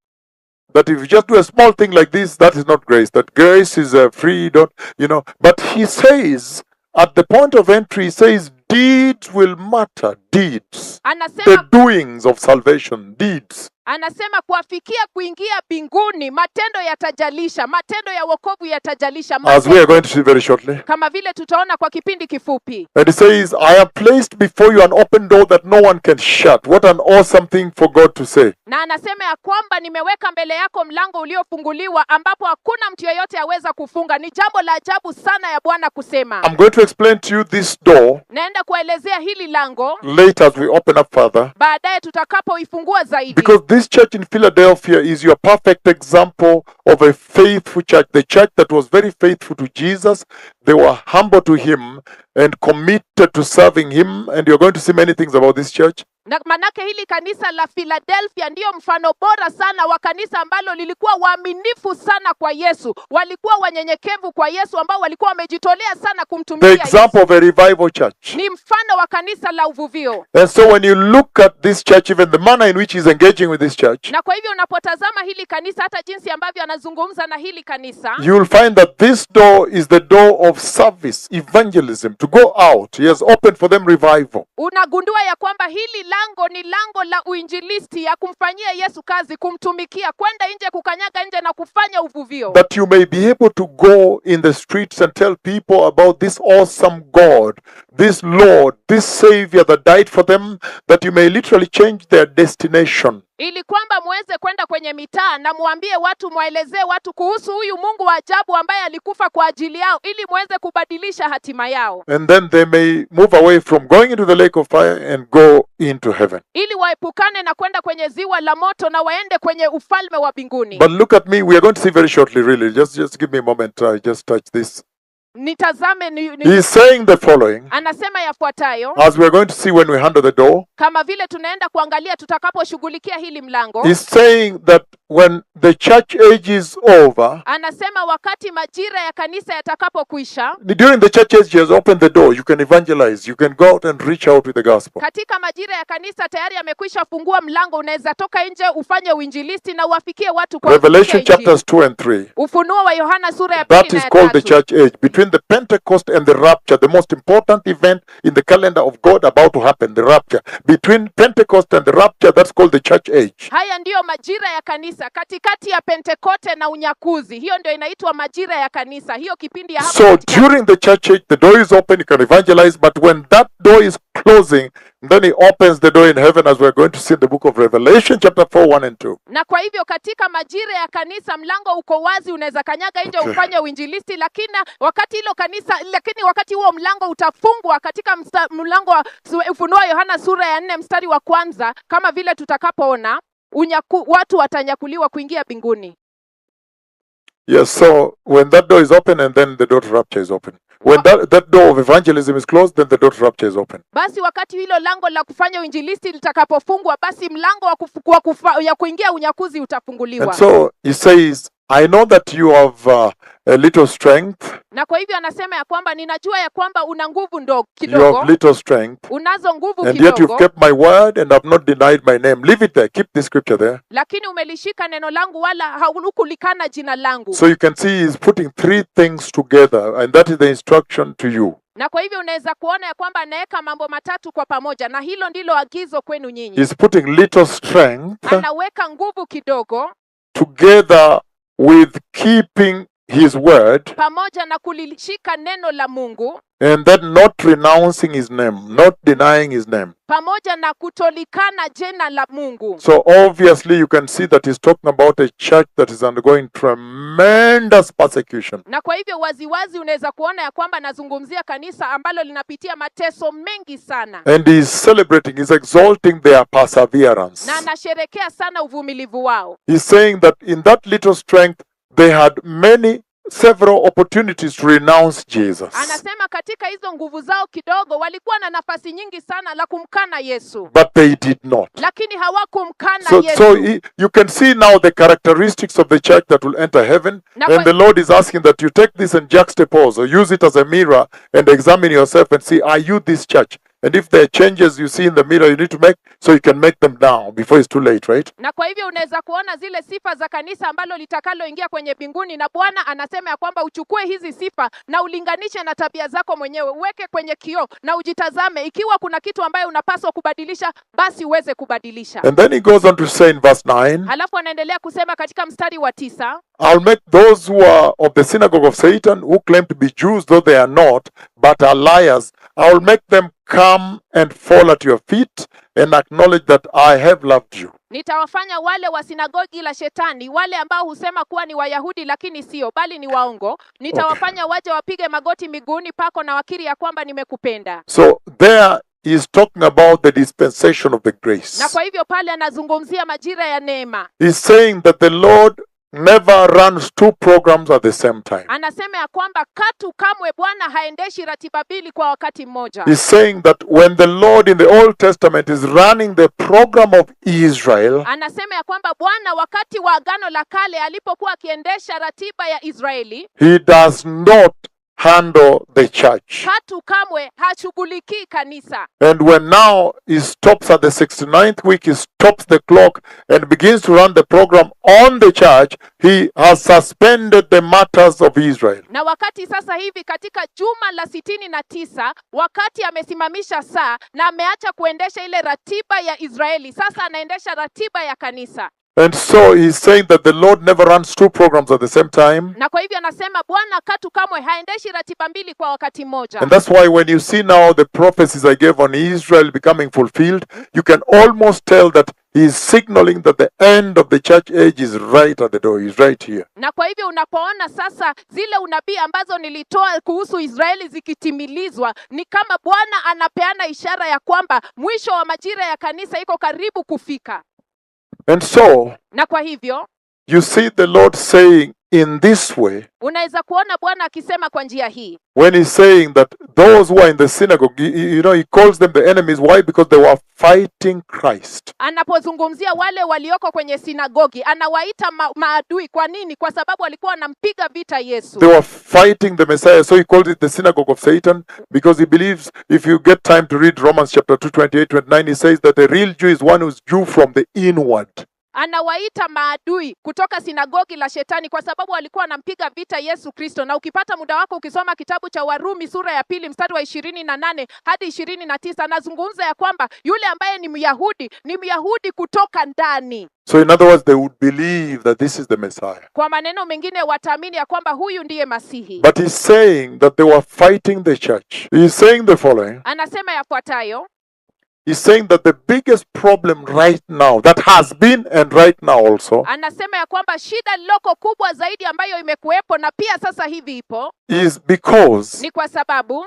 That if you just do a small thing like this, that is not grace. That grace is free, But he says, at the point of entry, he says, deeds will matter. Deeds. The doings of salvation. Deeds. Anasema kuafikia kuingia mbinguni, matendo yatajalisha, matendo ya wokovu yatajalisha. As we are going to see very shortly. Kama vile tutaona kwa kipindi kifupi. And he says, I have placed before you an open door that no one can shut. What an awesome thing for God to say. Na anasema ya kwamba nimeweka mbele yako mlango uliofunguliwa ambapo hakuna mtu yeyote aweza kufunga. Ni jambo la ajabu sana ya Bwana kusema. I'm going to explain to you this door. Naenda kuelezea hili lango later as we open up further. Baadaye tutakapoifungua zaidi. Because this church in Philadelphia is your perfect example of a faithful church. The church that was very faithful to Jesus. They were humble to him and committed to serving him. And you're going to see many things about this church. Na manake hili kanisa la Philadelphia ndiyo mfano bora sana wa kanisa ambalo lilikuwa waaminifu sana kwa Yesu. Walikuwa wanyenyekevu kwa Yesu ambao walikuwa wamejitolea sana kumtumikia Yesu. The example of a revival church. Ni mfano wa kanisa la uvuvio. And so when you look at this church, even the manner in which he's engaging with this church, na kwa hivyo unapotazama hili kanisa, hata jinsi ambavyo anazungumza na hili kanisa, you will find that this door is the door of service, evangelism, to go out. He has opened for them revival. Unagundua ya kwamba hili lango ni lango la uinjilisti, ya kumfanyia Yesu kazi, kumtumikia, kwenda nje, kukanyaga nje na kufanya uvuvio. That you may be able to go in the streets and tell people about this awesome God, this Lord, this Savior that died for them, that you may literally change their destination. Ili kwamba muweze kwenda kwenye mitaa na muambie watu, muelezee watu kuhusu huyu Mungu wa ajabu ambaye alikufa kwa ajili yao, ili muweze kubadilisha hatima yao. And then they may move away from going into the lake of fire and go into heaven. Ili waepukane na kwenda kwenye ziwa la moto na waende kwenye ufalme wa mbinguni. But look at me, we are going to see very shortly, really. Just give me a moment, I just touch this. Nitazame He's saying the following, anasema yafuatayo, as we are going to see when we handle the door. kama vile tunaenda kuangalia tutakaposhughulikia hili mlango. He's saying that when the church age is over, Anasema wakati majira ya kanisa yatakapokwisha, during the church age, he has opened the door. You can evangelize. You can go out and reach out with the gospel. katika majira ya kanisa tayari amekwisha fungua mlango, unaweza toka nje ufanye uinjilisti na uwafikie watu kwa Revelation kufikia chapters 2 and 3. Ufunuo wa Yohana sura ya That 2 na is ya called the 3. church age. Between the Pentecost and the rapture, the most important event in the calendar of God about to happen, the rapture. Between Pentecost and the rapture, that's called the church age. Haya ndiyo majira ya kanisa, katikati ya Pentekote na unyakuzi. Hiyo ndio inaitwa majira ya kanisa, hiyo kipindi ya hapo So katikati. during the church age, the door is open, you can evangelize, but when that door is closing, then he opens the door in heaven, as we're going to see in the book of Revelation chapter 4, 1 and 2. Na kwa hivyo katika majira ya kanisa mlango uko wazi, unaweza kanyaga nje Okay. ufanye uinjilisti, lakini wakati huo mlango utafungwa katika mlango wa Ufunuo wa Yohana sura ya 4 mstari wa 1, kama vile tutakapoona watu watanyakuliwa kuingia mbinguni. Yes, so when that door is open, and then the door to rapture is open. When that door of evangelism is closed, then the door to rapture is open. Basi wakati hilo lango la kufanya uinjilisti litakapofungwa, basi mlango ya kuingia unyakuzi utafunguliwa. And so he says, I know that you have a little strength. Na kwa hivyo anasema ya kwamba ninajua ya kwamba una nguvu You kidogo. have little strength. Unazo nguvu And yet you've kidogo, kept my word and have not denied my name. Leave it there. Keep this scripture there. lakini umelishika neno langu wala haukulikana jina langu. So you can see he's putting three things together, and that is the instruction to you. Na kwa hivyo unaweza kuona ya kwamba anaweka mambo matatu kwa pamoja, na hilo ndilo agizo kwenu nyinyi. He's putting little strength Anaweka nguvu kidogo together with keeping his word, pamoja na kulishika neno la Mungu, and then not renouncing his name, not denying his name. pamoja na kutolikana jina la Mungu. So obviously you can see that he's talking about a church that is undergoing tremendous persecution. Na kwa hivyo waziwazi unaweza kuona ya kwamba nazungumzia kanisa ambalo linapitia mateso mengi sana, And he's celebrating, he's exalting their perseverance. na anasherekea sana uvumilivu wao. He's saying that in that little strength, they had several opportunities to renounce Jesus. Anasema katika hizo nguvu zao kidogo walikuwa na nafasi nyingi sana la kumkana Yesu, But they did not. lakini hawakumkana So Yesu. you can see now the characteristics of the church that will enter heaven. Na And kwa- the Lord is asking that you take this and juxtapose, or use it as a mirror and examine yourself and see, are you this church? And if there are changes you see in the mirror you need to make, so you can make them now before it's too late, right? Na kwa hivyo unaweza kuona zile sifa za kanisa ambalo litakaloingia kwenye mbinguni, na Bwana anasema ya kwamba uchukue hizi sifa na ulinganishe na tabia zako mwenyewe, uweke kwenye kioo na ujitazame. Ikiwa kuna kitu ambayo unapaswa kubadilisha, basi uweze kubadilisha. And then he goes on to say in verse 9, Halafu anaendelea kusema katika mstari wa 9, I'll make those who are of the synagogue of Satan, who claim to be Jews, though they are not, but are liars, I'll make them come and fall at your feet and acknowledge that I have loved you. nitawafanya wale wa sinagogi la Shetani, wale ambao husema kuwa ni Wayahudi lakini sio, bali ni waongo, nitawafanya waje wapige magoti miguuni pako na wakiri ya kwamba nimekupenda. So there is talking about the dispensation of the Na grace. kwa hivyo pale anazungumzia majira ya neema. He's saying that the Lord never runs two programs at the same time. Anasema ya kwamba katu kamwe Bwana haendeshi ratiba mbili kwa wakati mmoja. He's saying that when the Lord in the Old Testament is running the program of Israel, Anasema ya kwamba Bwana wakati wa Agano la Kale alipokuwa akiendesha ratiba ya Israeli, he does not handle the church. Katu kamwe hashughulikii kanisa. And when now he stops at the 69th week, he stops the clock and begins to run the program on the church, he has suspended the matters of Israel. Na wakati sasa hivi katika juma la 69, wakati amesimamisha saa na ameacha kuendesha ile ratiba ya Israeli, sasa anaendesha ratiba ya kanisa. And so he's saying that the Lord never runs two programs at the same time. Na kwa hivyo anasema Bwana katu kamwe haendeshi ratiba mbili kwa wakati mmoja. And that's why when you see now the prophecies I gave on Israel becoming fulfilled, you can almost tell that he's signaling that the end of the church age is right at the door. He's right here. Na kwa hivyo unapoona sasa zile unabii ambazo nilitoa kuhusu Israeli zikitimilizwa, ni kama Bwana anapeana ishara ya kwamba mwisho wa majira ya kanisa iko karibu kufika. And so, Na kwa hivyo you see the Lord saying in this way, unaweza kuona Bwana akisema kwa njia hii, when he's saying that those who are in the synagogue, he calls them the enemies. Why? Because they were fighting Christ. anapozungumzia wale walioko kwenye sinagogi anawaita maadui. Kwa nini? Kwa sababu walikuwa wanampiga vita Yesu. They were fighting the Messiah. So he called it the synagogue of Satan, because he believes, if you get time to read Romans chapter 2, 28, 29, he says that a real Jew is one who's Jew from the inward. Anawaita maadui kutoka sinagogi la Shetani kwa sababu walikuwa wanampiga vita Yesu Kristo. Na ukipata muda wako ukisoma kitabu cha Warumi sura ya 2 mstari wa 28 hadi 29, anazungumza ya kwamba yule ambaye ni Myahudi kutoka ndani. So in other words, they would believe that this is the Messiah. Kwa maneno mengine wataamini ya kwamba huyu ndiye Masihi. But he's saying that they were fighting the church. He's saying the following. Anasema yafuatayo. He's saying that the biggest problem right now, that has been and right now also, Anasema ya kwamba shida liloko kubwa zaidi ambayo imekuwepo na pia sasa hivi ipo, is because ni kwa sababu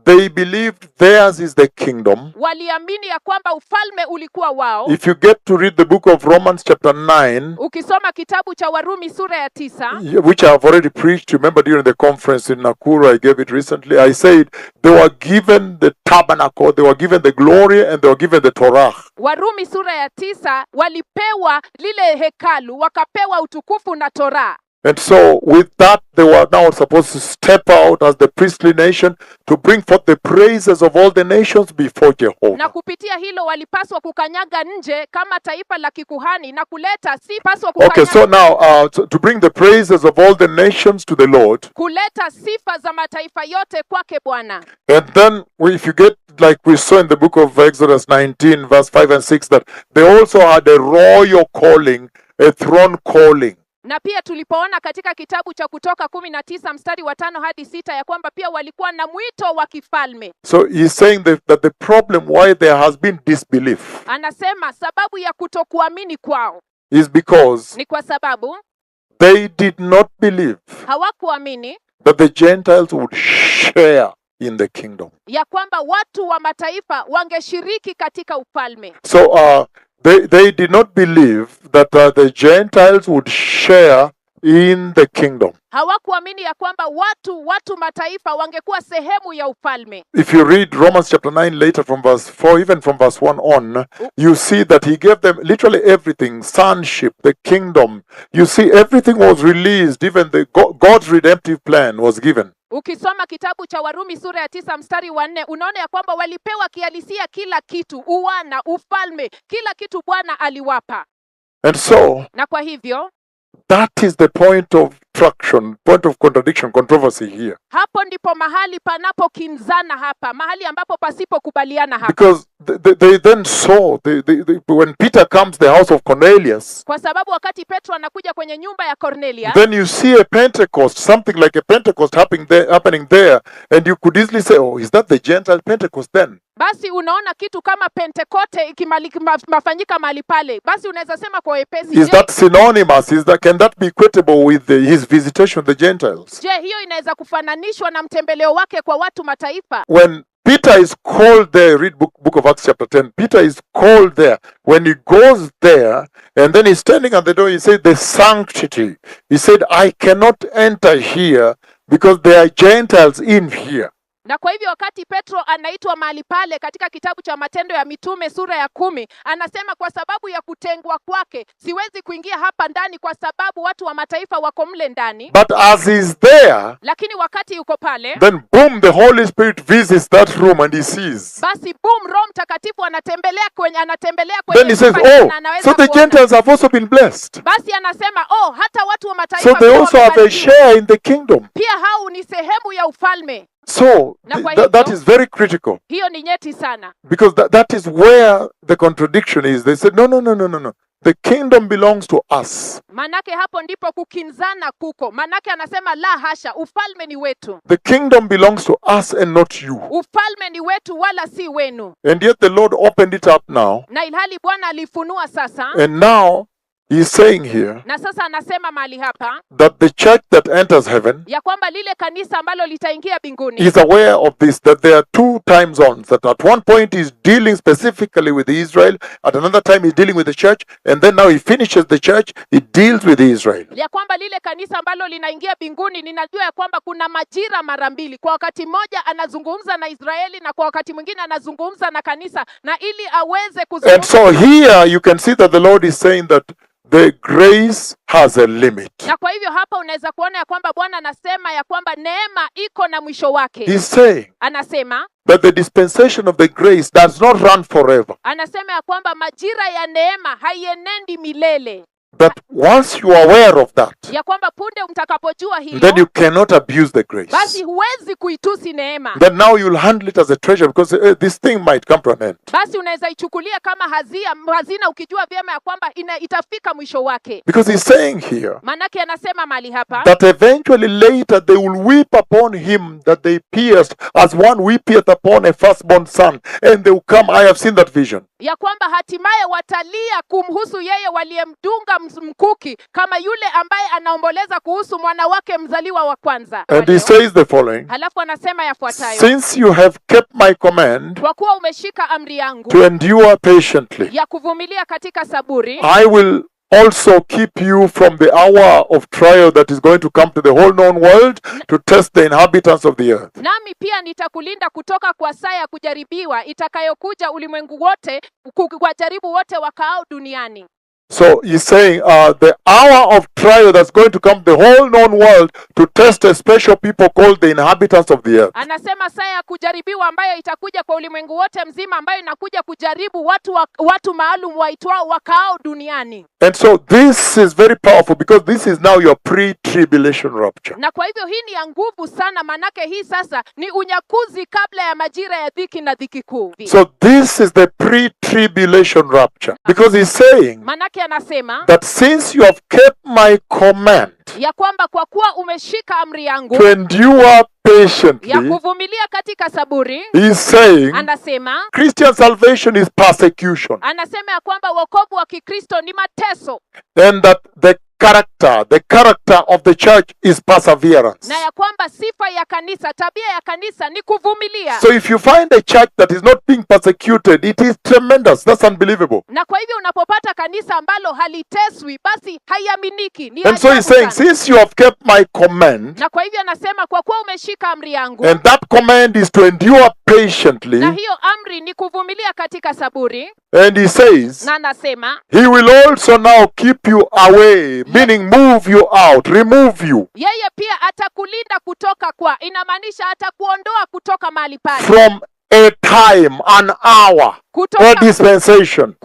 they believed theirs is the kingdom. waliamini ya kwamba ufalme ulikuwa wao. If you get to read the book of Romans chapter 9, Ukisoma kitabu cha Warumi sura ya 9, which I have already preached, remember during the conference in Nakuru, I gave it recently, I said they were given the tabernacle, they were given the glory, and they were given the Torah. Warumi sura ya 9 walipewa lile hekalu, wakapewa utukufu na Torah. And so with that, they were now supposed to step out as the priestly nation to bring forth the praises of all the nations before Na Jehovah. kupitia hilo walipaswa kukanyaga nje kama taifa la kikuhani na kuleta Okay, so now to bring the praises of all the nations to the Lord. kuleta sifa za mataifa yote kwake Bwana. And then if you get, like we saw in the book of Exodus 19, verse 5 and 6, that they also had a royal calling, a throne calling. Na pia tulipoona katika kitabu cha Kutoka 19 mstari wa 5 hadi 6 ya kwamba pia walikuwa na mwito wa kifalme. So he's saying that the problem why there has been disbelief Anasema sababu ya kutokuamini kwao is because ni kwa sababu they did not believe hawakuamini that the Gentiles would share in the kingdom. ya kwamba watu wa mataifa wangeshiriki katika ufalme. So they did not believe that the Gentiles would share in the kingdom. Hawakuamini ya kwamba watu mataifa wangekuwa sehemu ya ufalme. If you read Romans chapter 9 later from verse 4, even from verse 1 on, you see that he gave them literally everything, sonship, the kingdom. You see everything was released, even God's redemptive plan was given. Ukisoma kitabu cha Warumi sura ya 9 mstari wa 4 unaona ya kwamba walipewa kihalisia kila kitu, uwana, ufalme, kila kitu Bwana aliwapa. And so, Na kwa hivyo that is the point of traction, point of contradiction, controversy here. hapo ndipo mahali panapokinzana hapa, mahali ambapo pasipokubaliana hapa. Because they then saw, when Peter comes to the house of Cornelius, Kwa sababu wakati Petro anakuja kwenye nyumba ya Cornelia, then you see a Pentecost, something like a Pentecost happening there, and you could easily say, oh, is that the Gentile Pentecost then? basi unaona kitu kama Pentekote ikimafanyika mahali pale, basi unaweza sema kwa wepesi, Is that synonymous? Can that be equatable with his visitation of the Gentiles? je, hiyo inaweza kufananishwa na mtembeleo wake kwa watu mataifa? When Peter is called there, read book of Acts chapter 10, Peter is called there. When he goes there, and then he's standing at the door, he said, the sanctity. He said, I cannot enter here because there are Gentiles in here. Na kwa hivyo wakati Petro anaitwa mahali pale katika kitabu cha Matendo ya Mitume sura ya 10, anasema kwa sababu ya kutengwa kwake siwezi kuingia hapa ndani kwa sababu watu wa mataifa wako mle ndani. But as he's there, Lakini wakati yuko pale, then boom, the Holy Spirit visits that room and he sees. basi boom, Roho Mtakatifu anatembelea kwenye Then he says, nyumba ile oh, na anaweza so the kuona. Gentiles have also been blessed. Basi anasema hata watu wa mataifa So they pia also have a wamebarikiwa. share in the kingdom. Pia hao ni sehemu ya ufalme. So Na kwa that hivyo- is very critical, Hiyo ni nyeti sana, because that is where the contradiction is. They said, no. The kingdom belongs to us. manake hapo ndipo kukinzana kuko. Manake anasema la hasha, ufalme ni wetu, The kingdom belongs to us and not you. ufalme ni wetu wala si wenu. And yet the Lord opened it up now. Na ilhali Bwana alifunua sasa, And now he's saying here na sasa anasema mahali hapa that the church that enters heaven ya kwamba lile kanisa ambalo litaingia mbinguni is aware of this, that there are two time zones, that at one point he's dealing specifically with Israel, at another time he's dealing with the church, and then now he finishes the church, he deals with Israel. ya kwamba lile kanisa ambalo linaingia mbinguni, ninajua ya kwamba kuna majira mara mbili. Kwa wakati mmoja anazungumza na Israeli na kwa wakati mwingine anazungumza na kanisa, na ili aweze And kuzungumza. so here you can see that the Lord is saying that the grace has a limit. Na kwa hivyo hapa unaweza kuona ya kwamba Bwana anasema ya kwamba neema iko na mwisho wake. He's saying Anasema that the dispensation of the grace does not run forever. ya kwamba majira ya neema haienendi milele, That once you are aware of that, ya kwamba punde mtakapojua then hilo, you cannot abuse the grace. basi huwezi kuitusi neema. Then now you'll handle it as a treasure, because this thing might come to an end. Basi unaweza ichukulia kama hazina ukijua vyema ya kwamba itafika mwisho wake. Because he's saying here Manake anasema mahali hapa that eventually later they will weep upon him that they pierced, as one weepeth upon a firstborn son, and they will come. I have seen that vision. ya kwamba hatimaye watalia kumhusu yeye waliyemdunga mkuki, kama yule ambaye anaomboleza kuhusu mwana wake mzaliwa wa kwanza. And he says the following: Halafu anasema yafuatayo: since you have kept my command kwa kuwa umeshika amri yangu to endure patiently, ya kuvumilia katika saburi, I will also keep you from the hour of trial that is going to come to the whole known world to test the inhabitants of the earth. nami pia nitakulinda kutoka kwa saa ya kujaribiwa itakayokuja ulimwengu wote, kuwajaribu wote wakaao duniani. So he's saying the hour of trial that's going to come the whole known world to test a special people called the inhabitants of the earth. Anasema saa ya kujaribiwa ambayo itakuja kwa ulimwengu wote mzima, ambayo inakuja kujaribu watu maalum waitwao wakaao duniani. And so this is very powerful, because this is now your pre-tribulation rapture. Na kwa hivyo hii ni ya nguvu sana, manake hii sasa ni unyakuzi kabla ya majira ya dhiki na dhiki kuu. So this is the pre-tribulation rapture, because he's saying Manake anasema that since you have kept my command ya kwamba kwa kuwa umeshika amri yangu to endure ya patiently, kuvumilia katika saburi, he's saying anasema Christian salvation is persecution, ya kwamba wokovu wa Kikristo ni mateso, and that the character of the church is perseverance. na ya kwamba sifa ya kanisa, tabia ya kanisa ni kuvumilia. So if you find a church that is not being persecuted, it is tremendous. That's unbelievable. Na kwa hivyo unapopata kanisa ambalo haliteswi, basi haiaminiki, ni And so he's ajabu saying, sana. since you have kept my command, Na kwa hivyo anasema kwa kuwa umeshika amri yangu, and that command is to endure patiently, na hiyo amri ni kuvumilia katika saburi, and he says, na anasema he will also now keep you away, meaning move you out, remove you yeye pia atakulinda kutoka kwa, inamaanisha atakuondoa kutoka mahali pale, from a time, an hour, or kutoka dispensation.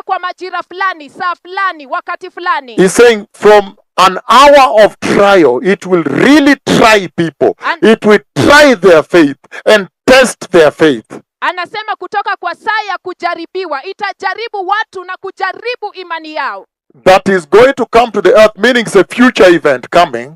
kwa majira fulani, saa fulani, wakati fulani. He's saying from an hour of trial, it will really try people. It will try their faith and test their faith. Anasema kutoka kwa saa ya kujaribiwa, itajaribu watu na kujaribu imani yao. That is going to come to the earth, meaning it's a future event coming.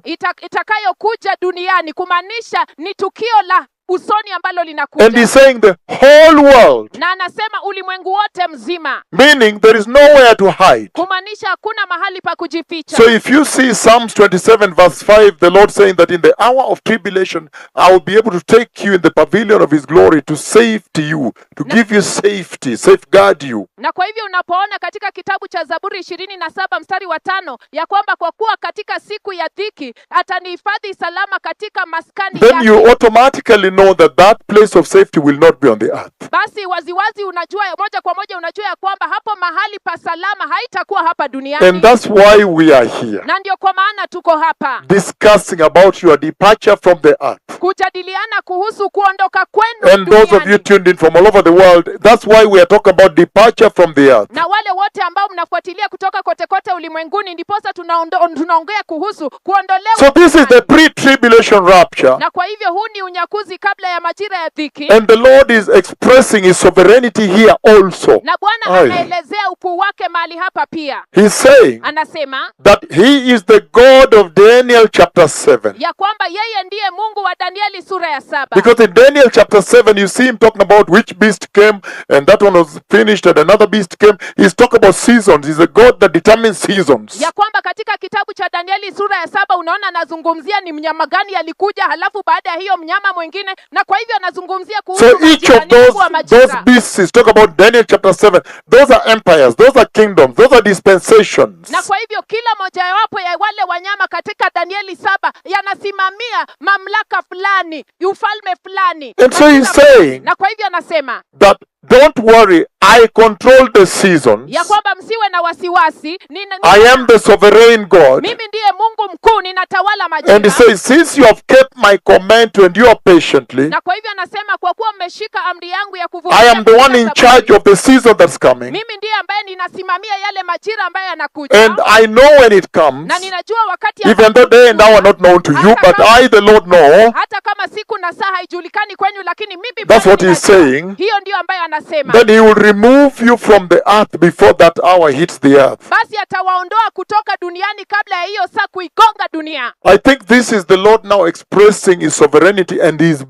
Itakayokuja duniani, kumaanisha ni tukio la usoni ambalo linakuja. And he's saying the whole world, Na anasema ulimwengu wote mzima, meaning there is nowhere to hide. kumaanisha hakuna mahali pa kujificha. So if you see Psalms 27 verse 5, the Lord saying that in the hour of tribulation, I will be able to take you in the pavilion of his glory to safety you, to give you safety, safeguard you. Na kwa hivyo unapoona katika kitabu cha Zaburi 27 mstari wa 5 ya kwamba kwa kuwa katika siku ya dhiki atanihifadhi salama katika maskani Then yake. you automatically know that that place of safety will not be on the earth. basi waziwazi unajua, moja kwa moja unajua ya kwamba hapo mahali pa salama haitakuwa hapa And duniani. that's why we are here, Na ndio kwa maana tuko hapa discussing about your departure from the earth. kujadiliana kuhusu kuondoka kwenu And those of you duniani. tuned in from all over the world, that's why we are talking about departure from the earth. Na wale wote ambao mnafuatilia kutoka kote kote ulimwenguni, ndiposa tunaongea kuhusu kuondolewa So this is the duniani. pre-tribulation rapture. Na kwa hivyo huu ni unyakuzi kabla ya majira ya dhiki. And the Lord is expressing his sovereignty here also. Na Bwana Aye. anaelezea ukuu wake mahali hapa pia. He's saying Anasema that he is the God of Daniel chapter 7. ya kwamba yeye ndiye Mungu wa Danieli sura ya 7. Because in Daniel chapter 7, you see him talking about which beast came, and that one was finished, and another beast came. He's talking about seasons. He's a God that determines seasons. Ya kwamba katika kitabu cha Danieli sura ya 7 unaona anazungumzia ni mnyama gani alikuja, halafu baada ya hiyo mnyama mwingine, na kwa hivyo anazungumzia kuhusu So each majira, of ni Mungu wa those majira. beasts is talking about Daniel chapter 7. Those are empires, those are kingdoms, those are dispensations. Na kwa hivyo kila mojawapo ya wale wanyama katika Danieli 7 yanasimamia mamlaka fulani, ufalme fulani. And so he's saying Na kwa hivyo anasema that don't worry, I control the seasons. ya kwamba msiwe na wasiwasi, I am the sovereign God. mimi ndiye Mungu mkuu, ninatawala And he majira. says, since you have kept my command to endure patiently, Na kwa hivyo anasema kwa kuwa mmeshika amri yangu ya I kuvumilia am the one katika in saburi, charge of the season that's coming. mimi ndiye ambaye ninasimamia yale majira ambayo yanakuja. And I know when it comes, Na ninajua wakati even though day and hour are not known to you, but I, the Lord, know. hata kama siku na saa haijulikani kwenyu, lakini mimi That's Bwana what he's ninajua. saying. Hiyo ndio ambayo anasema. Then he will remove you from the earth before that hour hits the earth. Basi atawaondoa kutoka duniani kabla ya hiyo saa kuigonga dunia. I think this is the Lord now expressing his sovereignty and his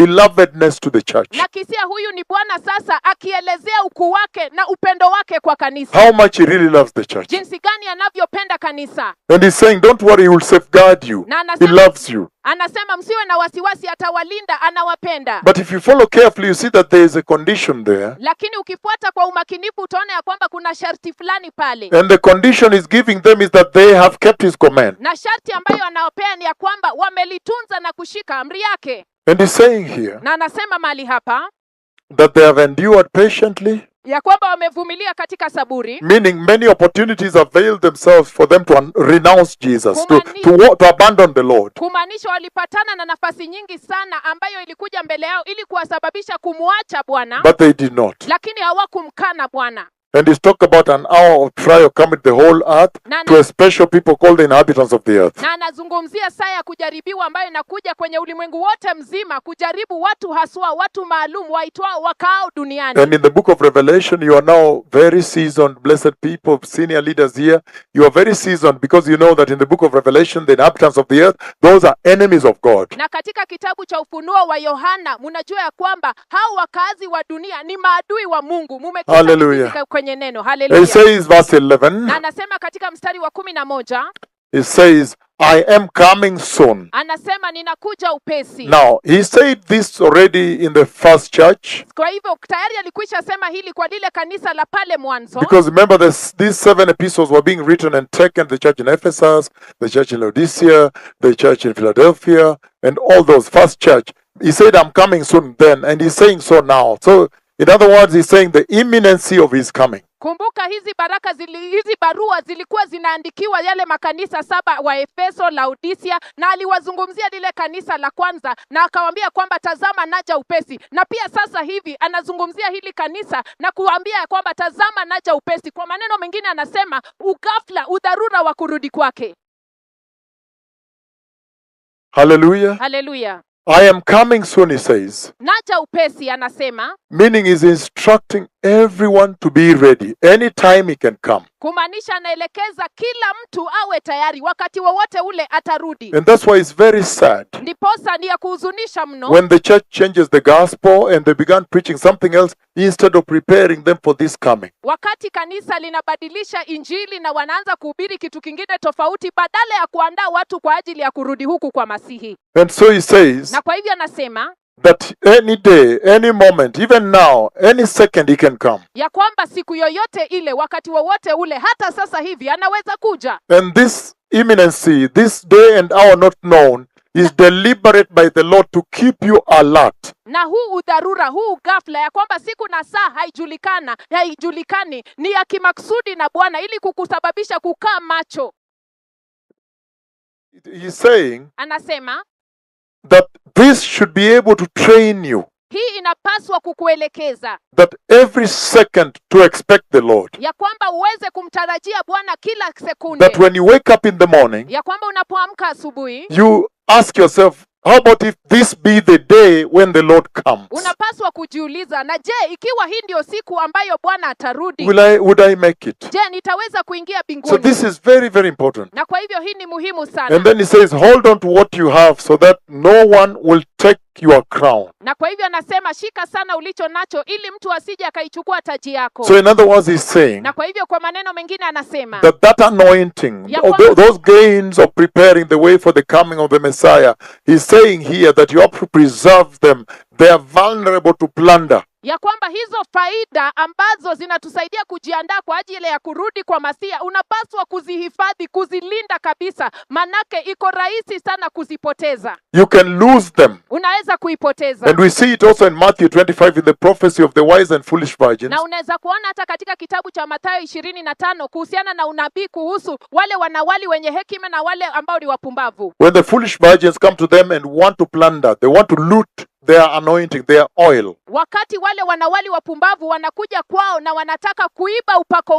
belovedness to the church. Na kisia huyu ni Bwana sasa akielezea ukuu wake na upendo wake kwa kanisa. How much he really loves the church. Jinsi gani anavyopenda kanisa. And he's saying, don't worry, he will safeguard you. Na He anasema, loves you. anasema msiwe na wasiwasi, atawalinda, anawapenda. But if you follow carefully, you see that there is a condition there. Lakini ukifuata kwa umakinifu utaona ya kwamba kuna sharti fulani pale. And the condition he's giving them is that they have kept his command. Na sharti ambayo anawapea ni ya kwamba wamelitunza na kushika amri yake. And he's saying here Na anasema mahali hapa that they have endured patiently, ya kwamba wamevumilia katika saburi, meaning many opportunities availed themselves for them to renounce Jesus, to abandon the Lord. kumaanisha walipatana na nafasi nyingi sana ambayo ilikuja mbele yao ili kuwasababisha kumwacha Bwana, But they did not. lakini hawakumkana Bwana. And he's talked about an hour of trial coming to the whole earth to a special people called the inhabitants of the earth. Na anazungumzia saa ya kujaribiwa ambayo inakuja kwenye ulimwengu wote mzima, kujaribu watu haswa, watu maalum waitwao wakaao duniani. And in the book of Revelation, you are now very seasoned, blessed people, senior leaders here. You are very seasoned because you know that in the book of Revelation, the inhabitants of the earth, those are enemies of God. Na katika kitabu cha Ufunuo wa Yohana mnajua ya kwamba hao wakazi wa dunia ni maadui wa Mungu. Hallelujah. Kwenye neno He haleluya. says, verse Na 11, anasema katika mstari wa 11, it says, I am coming soon. anasema ninakuja upesi. Now, he said this already in the first church, Kwa hivyo tayari alikwisha sema hili kwa lile kanisa la pale mwanzo. because remember these 7 epistles were being written and taken, the church in Ephesus, the church in Laodicea, the church in Philadelphia, and all those, first church. He said, I'm coming soon then, and he's saying so now. So, in other words, he's saying the imminency of his coming. Kumbuka hizi hizi barua zilikuwa zinaandikiwa yale makanisa 7 wa Efeso, Laodicea, na aliwazungumzia lile kanisa la kwanza na akawaambia kwamba tazama naja upesi. Na pia sasa hivi anazungumzia hili kanisa na kuambia kwamba tazama naja upesi. Kwa maneno mengine anasema ugafla, udharura wa kurudi kwake. Hallelujah. Haleluya. I am coming soon, he says. Naja upesi anasema, Meaning he's instructing everyone to be ready. Anytime he can come. kumaanisha anaelekeza kila mtu awe tayari wakati wowote ule atarudi. And that's why it's very sad Ndiposa ni ya kuhuzunisha mno when the church changes the gospel and they began preaching something else instead of preparing them for this coming. wakati kanisa linabadilisha injili na wanaanza kuhubiri kitu kingine tofauti badala ya kuandaa watu kwa ajili ya kurudi huku kwa Masihi. And so he says Na kwa hivyo anasema that any day, any moment, even now, any second he can come. ya kwamba siku yoyote ile, wakati wowote ule, hata sasa hivi anaweza kuja. And this imminency, this day and hour not known, is deliberate by the Lord to keep you alert. Na huu udharura, huu ghafla ya kwamba siku na saa haijulikani ni ya kimaksudi na Bwana ili kukusababisha kukaa macho. He's saying Anasema that this should be able to train you, hii inapaswa kukuelekeza that every second to expect the Lord. ya kwamba uweze kumtarajia Bwana kila sekunde. That when you wake up in the morning, Ya kwamba unapoamka asubuhi you ask yourself, how about if this be the day when the Lord comes? unapaswa kujiuliza, na je, ikiwa hii ndio siku ambayo Bwana atarudi, Would I make it? je, nitaweza kuingia So mbinguni? this is very, very important. Na kwa hivyo hii ni muhimu sana. And then he says, hold on to what you have so that no one will take your crown. Na kwa hivyo anasema shika sana ulicho nacho ili mtu asije akaichukua taji yako. So in other words, he's saying Na kwa hivyo kwa maneno mengine anasema that anointing, Ya or kwamba- those gains of preparing the way for the coming of the Messiah, he's saying here that you have to preserve them. They are vulnerable to plunder. ya kwamba hizo faida ambazo zinatusaidia kujiandaa kwa ajili ya kurudi kwa Masia unapaswa kuzihifadhi, kuzilinda kabisa, manake iko rahisi sana kuzipoteza. You can lose them. Unaweza kuipoteza. And we see it also in Matthew 25 in the prophecy of the wise and foolish virgins. Na unaweza kuona hata katika kitabu cha Mathayo 25 kuhusiana na unabii kuhusu wale wanawali wenye hekima na wale ambao ni wapumbavu. When the foolish virgins come to them and want to plunder, they want to loot their anointing, their oil. Wakati wale wanawali wapumbavu wanakuja kwao na wanataka kuiba upako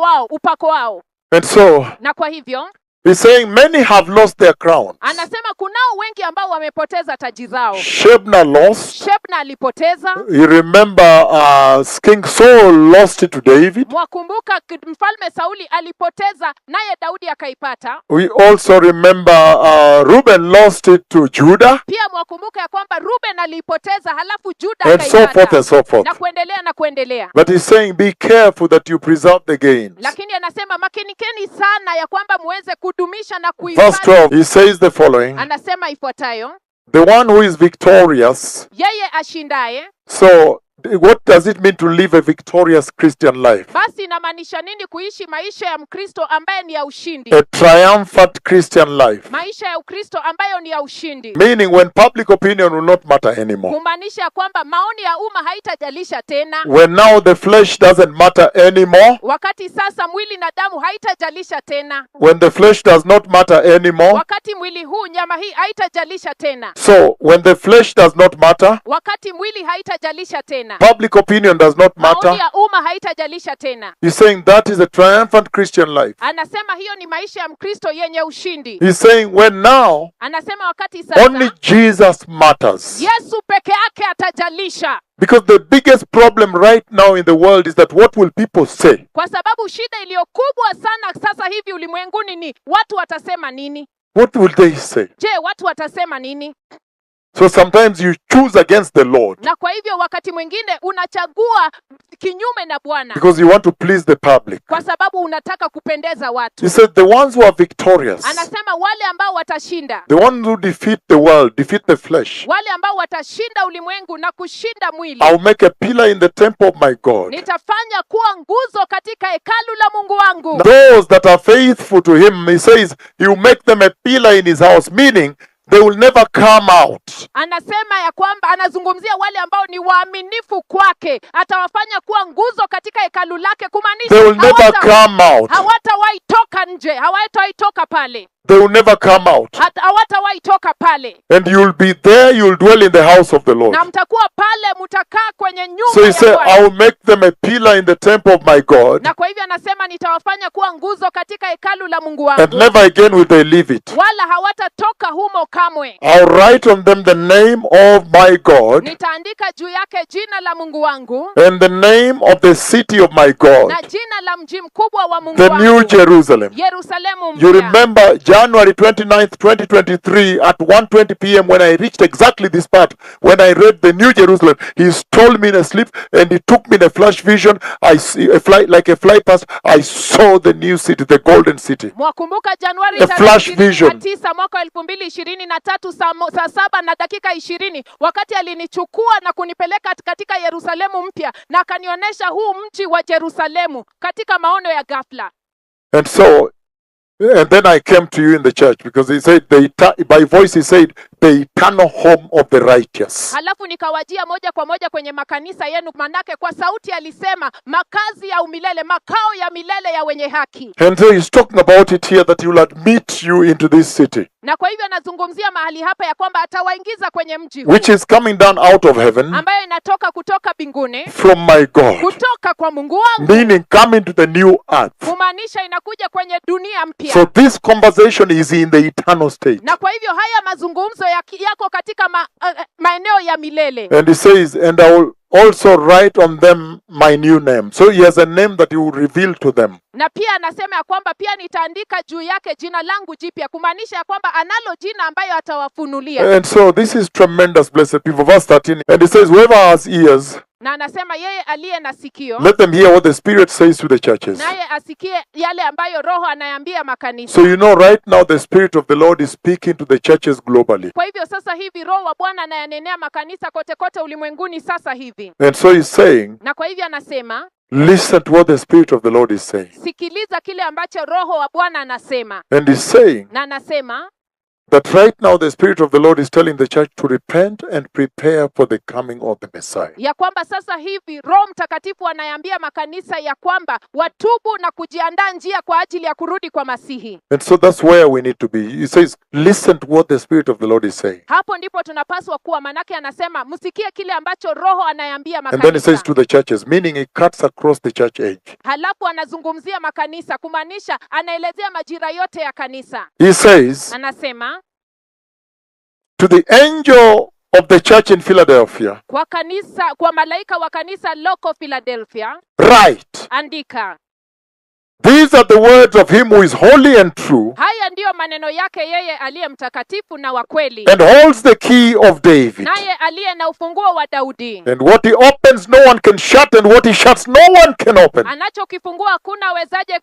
wao. And so Na kwa hivyo he's saying many have lost their crowns. anasema kunao wengi ambao wamepoteza taji zao. Shebna lost. Shebna alipoteza. You remember King Saul lost it to David. Mwakumbuka mfalme Sauli alipoteza naye Daudi akaipata. We also remember Reuben lost it to Judah, Pia mwakumbuka ya kwamba Ruben alipoteza halafu Juda and so forth akaipata. and so forth. Na kuendelea. But he's saying be careful that you preserve the gains. Lakini anasema makinikeni sana ya kwamba muweze kudumisha na Verse kuhifadhi. 12, he says the following. Anasema ifuatayo, The one who is victorious. yeye ashindaye. So what does it mean to live a victorious Christian life? Basi inamaanisha nini kuishi maisha ya Mkristo ambaye ni ya ushindi? A triumphant Christian life. Maisha ya Ukristo ambayo ni ya ushindi. Meaning when public opinion will not matter anymore. Kumaanisha ya kwamba maoni ya umma haitajalisha tena. When now the flesh doesn't matter anymore. Wakati sasa mwili na damu haitajalisha tena. When the flesh does not matter anymore. Wakati mwili huu, nyama hii haitajalisha tena. So when the flesh does not matter, Wakati mwili haitajalisha tena. public opinion does not Maoni matter. ya umma haitajalisha tena. He's saying that is a triumphant Christian life. Anasema hiyo ni maisha ya Mkristo yenye ushindi. He's saying when now Anasema wakati sasa only Jesus matters. Yesu peke yake atajalisha. Because the biggest problem right now in the world is that what will people say? Kwa sababu shida iliyo kubwa sana sasa hivi ulimwenguni ni watu watasema nini? What will they say? Je, watu watasema nini? So sometimes you choose against the Lord Na kwa hivyo wakati mwingine unachagua kinyume na Bwana because you want to please the public. kwa sababu unataka kupendeza watu. He said the ones who are victorious, Anasema wale ambao watashinda, the ones who defeat the world, defeat the flesh, wale ambao watashinda ulimwengu na kushinda mwili, I'll make a pillar in the temple of my God. nitafanya kuwa nguzo katika hekalu la Mungu wangu. Those that are faithful to him, he says, he will make them a pillar in his house, meaning they will never come out. Anasema ya kwamba anazungumzia wale ambao ni waaminifu kwake, atawafanya kuwa nguzo katika hekalu lake, kumaanisha They will never come out. hawatawahi toka nje, hawatawahi toka pale, They will never come out. hawatawahi toka pale, And you'll be there, you'll dwell in the house of the Lord. na mtakuwa pale, mtakaa kwenye nyumba So he ya said, Bwana. I will make them a pillar in the temple of my God, Na kwa hivyo anasema nitawafanya kuwa nguzo katika hekalu la Mungu and wangu, never again will they leave it. wala hawatatoka humo kamwe. I'll write on them the name of my God Nitaandika juu yake jina la Mungu wangu and the name of the city of my God, na jina la mji mkubwa wa Mungu the New wangu, Jerusalem. Yerusalemu You mpya. remember January 29th, 2023 at 1:20 p.m. when I reached exactly this part, when I read the New Jerusalem, he told me in a sleep and he took me in a flash vision. I see a fly, like a fly past, I saw the new city, the golden city. Mwakumbuka Januari A flash vision. 29 mwaka 2023 saa 7:20 wakati alinichukua na kunipeleka katika Yerusalemu mpya na akanionyesha huu mji wa Yerusalemu katika maono ya ghafla. And so And then I came to you in the church because he said, by voice he said, the eternal home of the righteous. Halafu nikawajia moja kwa moja kwenye makanisa yenu, manake kwa sauti alisema makazi ya umilele, makao ya milele ya wenye haki. And so he's talking about it here that he will admit you into this city, Na kwa hivyo anazungumzia mahali hapa ya kwamba atawaingiza kwenye mji huu which is coming down out of heaven ambayo inatoka kutoka mbinguni, from my God. kutoka kwa Mungu wangu, Meaning coming to the new earth. kumaanisha inakuja kwenye dunia mpya. So this conversation is in the eternal state. Na kwa hivyo haya mazungumzo yako katika maeneo ya milele. And he says, and I will also write on them my new name. So he has a name that he will reveal to them. Na pia anasema ya kwamba pia nitaandika juu yake jina langu jipya, kumaanisha ya kwamba analo jina ambayo atawafunulia. And so this is tremendous, blessed people. Verse 13, and he says, whoever has ears, Na anasema yeye aliye na sikio, let them hear what the Spirit says to the churches. naye asikie yale ambayo Roho anayambia makanisa. So you know right now the Spirit of the Lord is speaking to the churches globally. Kwa hivyo sasa hivi Roho wa Bwana anayanenea makanisa kote kote ulimwenguni sasa hivi. And so he's saying, Na kwa hivyo anasema, listen to what the Spirit of the Lord is saying. sikiliza kile ambacho Roho wa Bwana anasema. And he's saying Na anasema that right now the Spirit of the Lord is telling the church to repent and prepare for the coming of the Messiah. ya kwamba sasa hivi Roho Mtakatifu anayambia makanisa ya kwamba watubu na kujiandaa njia kwa ajili ya kurudi kwa Masihi. And so that's where we need to be. He says, listen to what the Spirit of the Lord is saying. Hapo ndipo tunapaswa kuwa, manake anasema msikie kile ambacho Roho anayambia And then he says makanisa. to the churches, meaning he cuts across the church age. Halafu anazungumzia makanisa, kumaanisha anaelezea majira yote ya kanisa. He says Anasema to the angel of the church in Philadelphia, kwa kanisa, kwa malaika wa kanisa loko Philadelphia, write, andika, these are the words of him who is holy and true, haya ndiyo maneno yake yeye aliye mtakatifu na wa kweli, and holds the key of David. naye aliye na ufunguo wa Daudi. And what he opens no one can shut, and what he shuts no one can open. Anachokifungua hakuna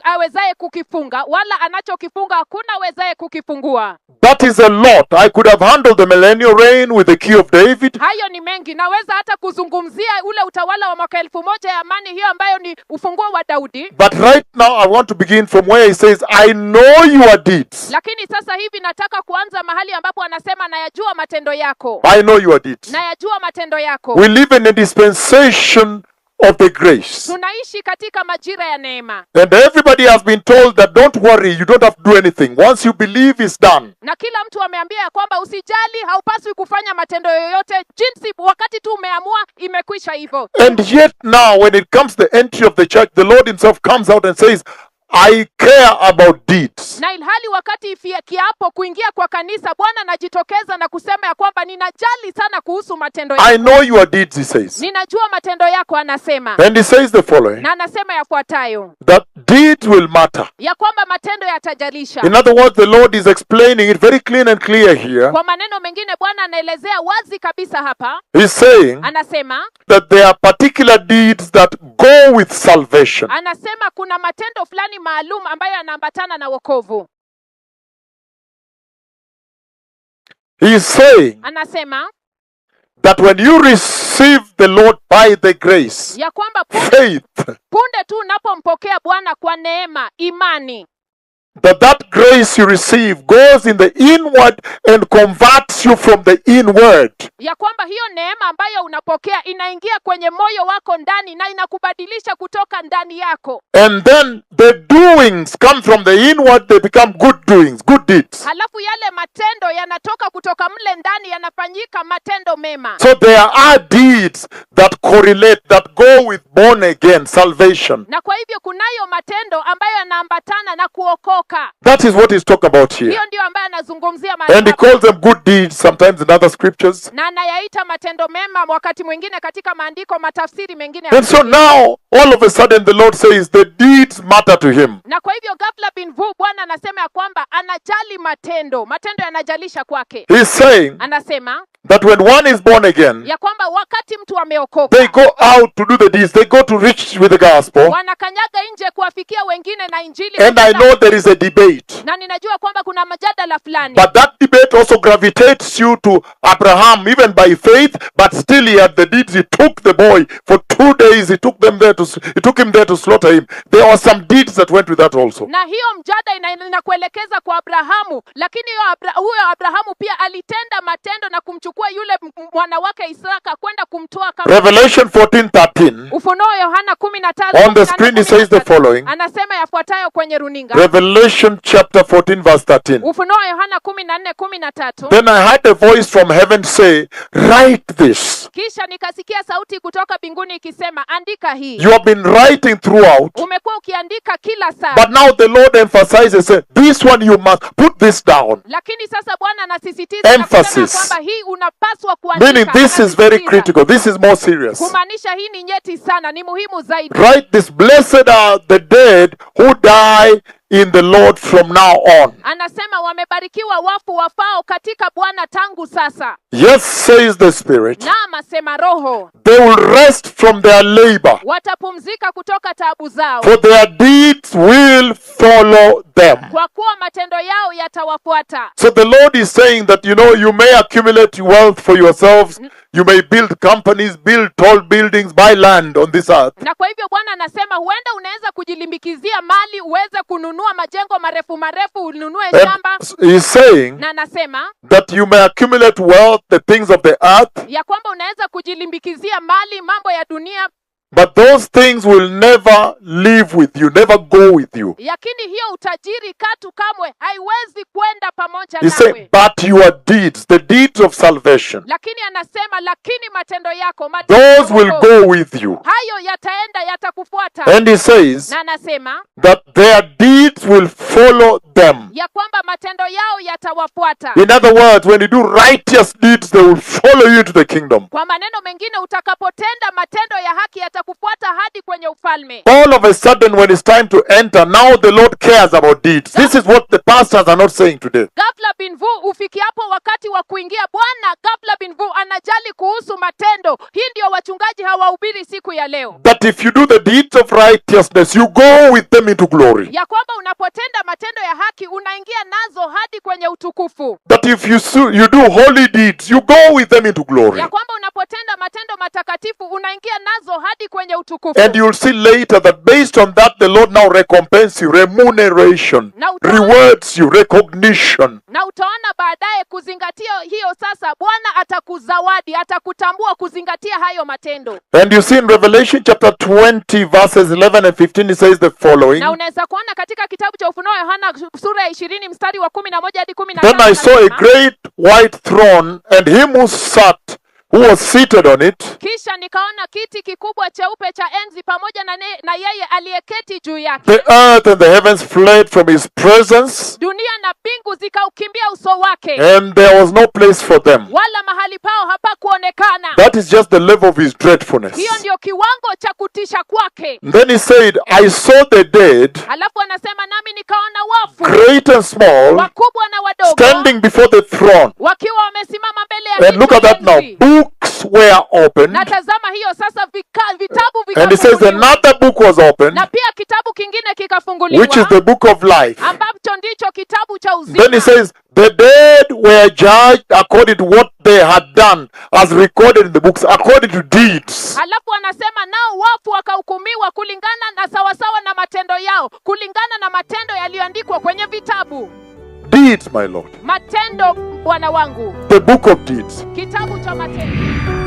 awezaye kukifunga, wala anachokifunga hakuna awezaye kukifungua. That is a lot. I could have handled the millennial reign with the key of David. Hayo ni mengi. Naweza hata kuzungumzia ule utawala wa mwaka 1000 ya amani, hiyo ambayo ni ufunguo wa Daudi. But right now I want to begin from where he says, I know your deeds. Lakini sasa hivi nataka kuanza mahali ambapo anasema nayajua matendo yako. I know your deeds. Nayajua matendo yako. We live in a dispensation of the grace. Tunaishi katika majira ya neema. And everybody has been told that don't worry, you don't have to do anything. Once you believe, it's done. Na kila mtu ameambia ya kwamba usijali, haupaswi kufanya matendo yoyote, jinsi wakati tu umeamua imekwisha hivyo. And yet now when it comes to the entry of the church, the Lord himself comes out and says, I care about deeds. Na ilhali wakati ifikiapo kuingia kwa kanisa, Bwana anajitokeza na kusema ya kwamba ninajali sana kuhusu matendo yako. I know your deeds, he says. Ninajua matendo yako, anasema. And he says the following, Na anasema yafuatayo, that deeds will matter. ya kwamba matendo yatajalisha. In other words, the Lord is explaining it very clean and clear here. Kwa maneno mengine, Bwana anaelezea wazi kabisa hapa. He's saying Anasema, that there are particular deeds that go with salvation. anasema kuna matendo fulani maalum ambayo yanaambatana na wokovu. He is saying Anasema that when you receive the Lord by the grace, ya kwamba faith, punde tu unapompokea Bwana kwa neema, imani, that grace you receive goes in the inward and converts you from the inward. ya kwamba hiyo neema ambayo unapokea inaingia kwenye moyo wako ndani na inakubadilisha kutoka ndani yako. And then the doings come from the inward, they become good doings, good deeds. Halafu yale matendo yanatoka kutoka mle ndani yanafanyika matendo mema. So there are deeds that correlate, that go with born again, salvation. Na kwa hivyo kunayo matendo ambayo yanaambatana na kuokoka. That is what he's talking about here. Hiyo ndio ambayo anazungumzia mahali And he hapa. calls them good deeds sometimes in other scriptures. Na anayaita matendo mema wakati mwingine katika maandiko, matafsiri mengine. And so now, all of a sudden, the Lord says the deeds matter to him. Na kwa hivyo ghafla bin vu Bwana anasema ya kwamba anajali matendo yanajalisha kwake. He's saying Anasema that when one is born again, ya kwamba wakati mtu ameokoka, they go out to do the deeds. They go to reach with the gospel. wanakanyaga nje kuwafikia wengine na injili. And I know there is a a debate. na ninajua kwamba kuna mjadala fulani, But that debate also gravitates you to Abraham, even by faith, but still he had the deeds. He took the boy for 2 days. He took him there to slaughter him. There were some deeds that went with that also. na hiyo mjadala inakuelekeza kwa Abrahamu, lakini huyo Abrahamu pia alitenda matendo na kumchukua yule mwana wake Isaka kwenda kumtoa kama. Revelation 14:13. Ufunuo Yohana 13 On the screen it says the following. anasema yafuatayo kwenye runinga. Revelation chapter 14 verse 13. Ufunuo Yohana 14:13. Then I heard a voice from heaven say, write this. Kisha nikasikia sauti kutoka mbinguni ikisema, andika hii. You have been writing throughout, Umekuwa ukiandika kila saa. but now the Lord emphasizes, this one you must put this down. Lakini sasa Bwana anasisitiza na Emphasis. kusema kwamba hii unapaswa kuandika. Meaning this is very Anasisitiza. critical. This is more serious. Kumaanisha hii ni nyeti sana, ni muhimu zaidi. Write this. Blessed are the dead who die in the Lord from now on. Anasema wamebarikiwa wafu wafao katika Bwana tangu sasa. Yes, says the Spirit. Naam, asema Roho, They will rest from their labor, watapumzika kutoka taabu zao, for their deeds will follow them. kwa kuwa matendo yao yatawafuata. So the Lord is saying that, you may accumulate wealth for yourselves. You may build companies, build tall buildings, buy land on this earth. Na kwa hivyo Bwana anasema huenda unaweza kujilimbikizia mali, uweze kununua majengo marefu marefu, ununue shamba. And he's saying Na anasema that you may accumulate wealth, the things of the earth, ya kwamba unaweza kujilimbikizia mali, mambo ya dunia, but those things will never live with you, never go with you. lakini hiyo utajiri katu kamwe haiwezi kwenda pamoja He's nawe. saying, but your deeds, the deeds of salvation, Lakini anasema lakini matendo yako, those will yako, go with you. hayo yataenda, yatakufuata. And he says Na anasema that their deeds will follow them. ya kwamba matendo yao yatawafuata. In other words, when you do righteous deeds, they will follow you to the kingdom. Kwa maneno mengine, utakapotenda matendo ya haki yatakufuata hadi kwenye ufalme. All of a sudden, when it's time to enter, now the Lord cares about deeds. This is what the pastors are not saying today. Ghafla bin vu ufikiapo wakati wa kuingia, Bwana ghafla bin vu anajali kuhusu matendo. Hii ndio wachungaji hawahubiri siku ya leo, That if you do the deeds of righteousness, you go with them into glory. ya kwamba unapotenda matendo ya haki unaingia nazo hadi kwenye utukufu, That if you do holy deeds, you go with them into glory. ya kwamba unapotenda matendo matakatifu unaingia nazo hadi kwenye utukufu. And you'll see later that based on that, the Lord now recompenses you, remuneration, rewards you, recognition. Na utaona baadaye kuzingatia hiyo, sasa Bwana atakuzawadi, atakutambua kuzingatia hayo matendo. And you see in Revelation chapter 20, verses 11 and 15, it says the following. Na unaweza kuona katika kitabu cha Ufunuo Yohana sura ya 20 mstari wa 11 hadi 15. Then I saw a great white throne, and him who was seated on it, Kisha nikaona kiti kikubwa cheupe cha enzi pamoja na yeye aliyeketi juu yake. the earth and the heavens fled from his presence, Dunia na mbingu zikaukimbia uso wake, and there was no place for them. wala mahali pao hapakuonekana. That is just the level of his dreadfulness. Hiyo ndio kiwango cha kutisha kwake. Then he said, I saw the dead, Alafu anasema nami nikaona wafu, great and small, wakubwa na wadogo, standing before the throne. wakiwa wamesimama mbele ya And look kiti at that now. enzi. Books were opened. Na tazama hiyo sasa, vitabu And he says vikafunguliwa. another book was opened, Na pia kitabu kingine which is kikafunguliwa, the book of life. ambacho ndicho kitabu cha Then he uzima. says, the dead were judged according to what they had done, as recorded in the books, according to deeds. Alafu anasema nao wafu wakahukumiwa kulingana na sawasawa na matendo yao, kulingana na matendo yaliyoandikwa kwenye vitabu. Deeds, my Lord. Matendo, Bwana wangu, The book of deeds. kitabu cha matendo.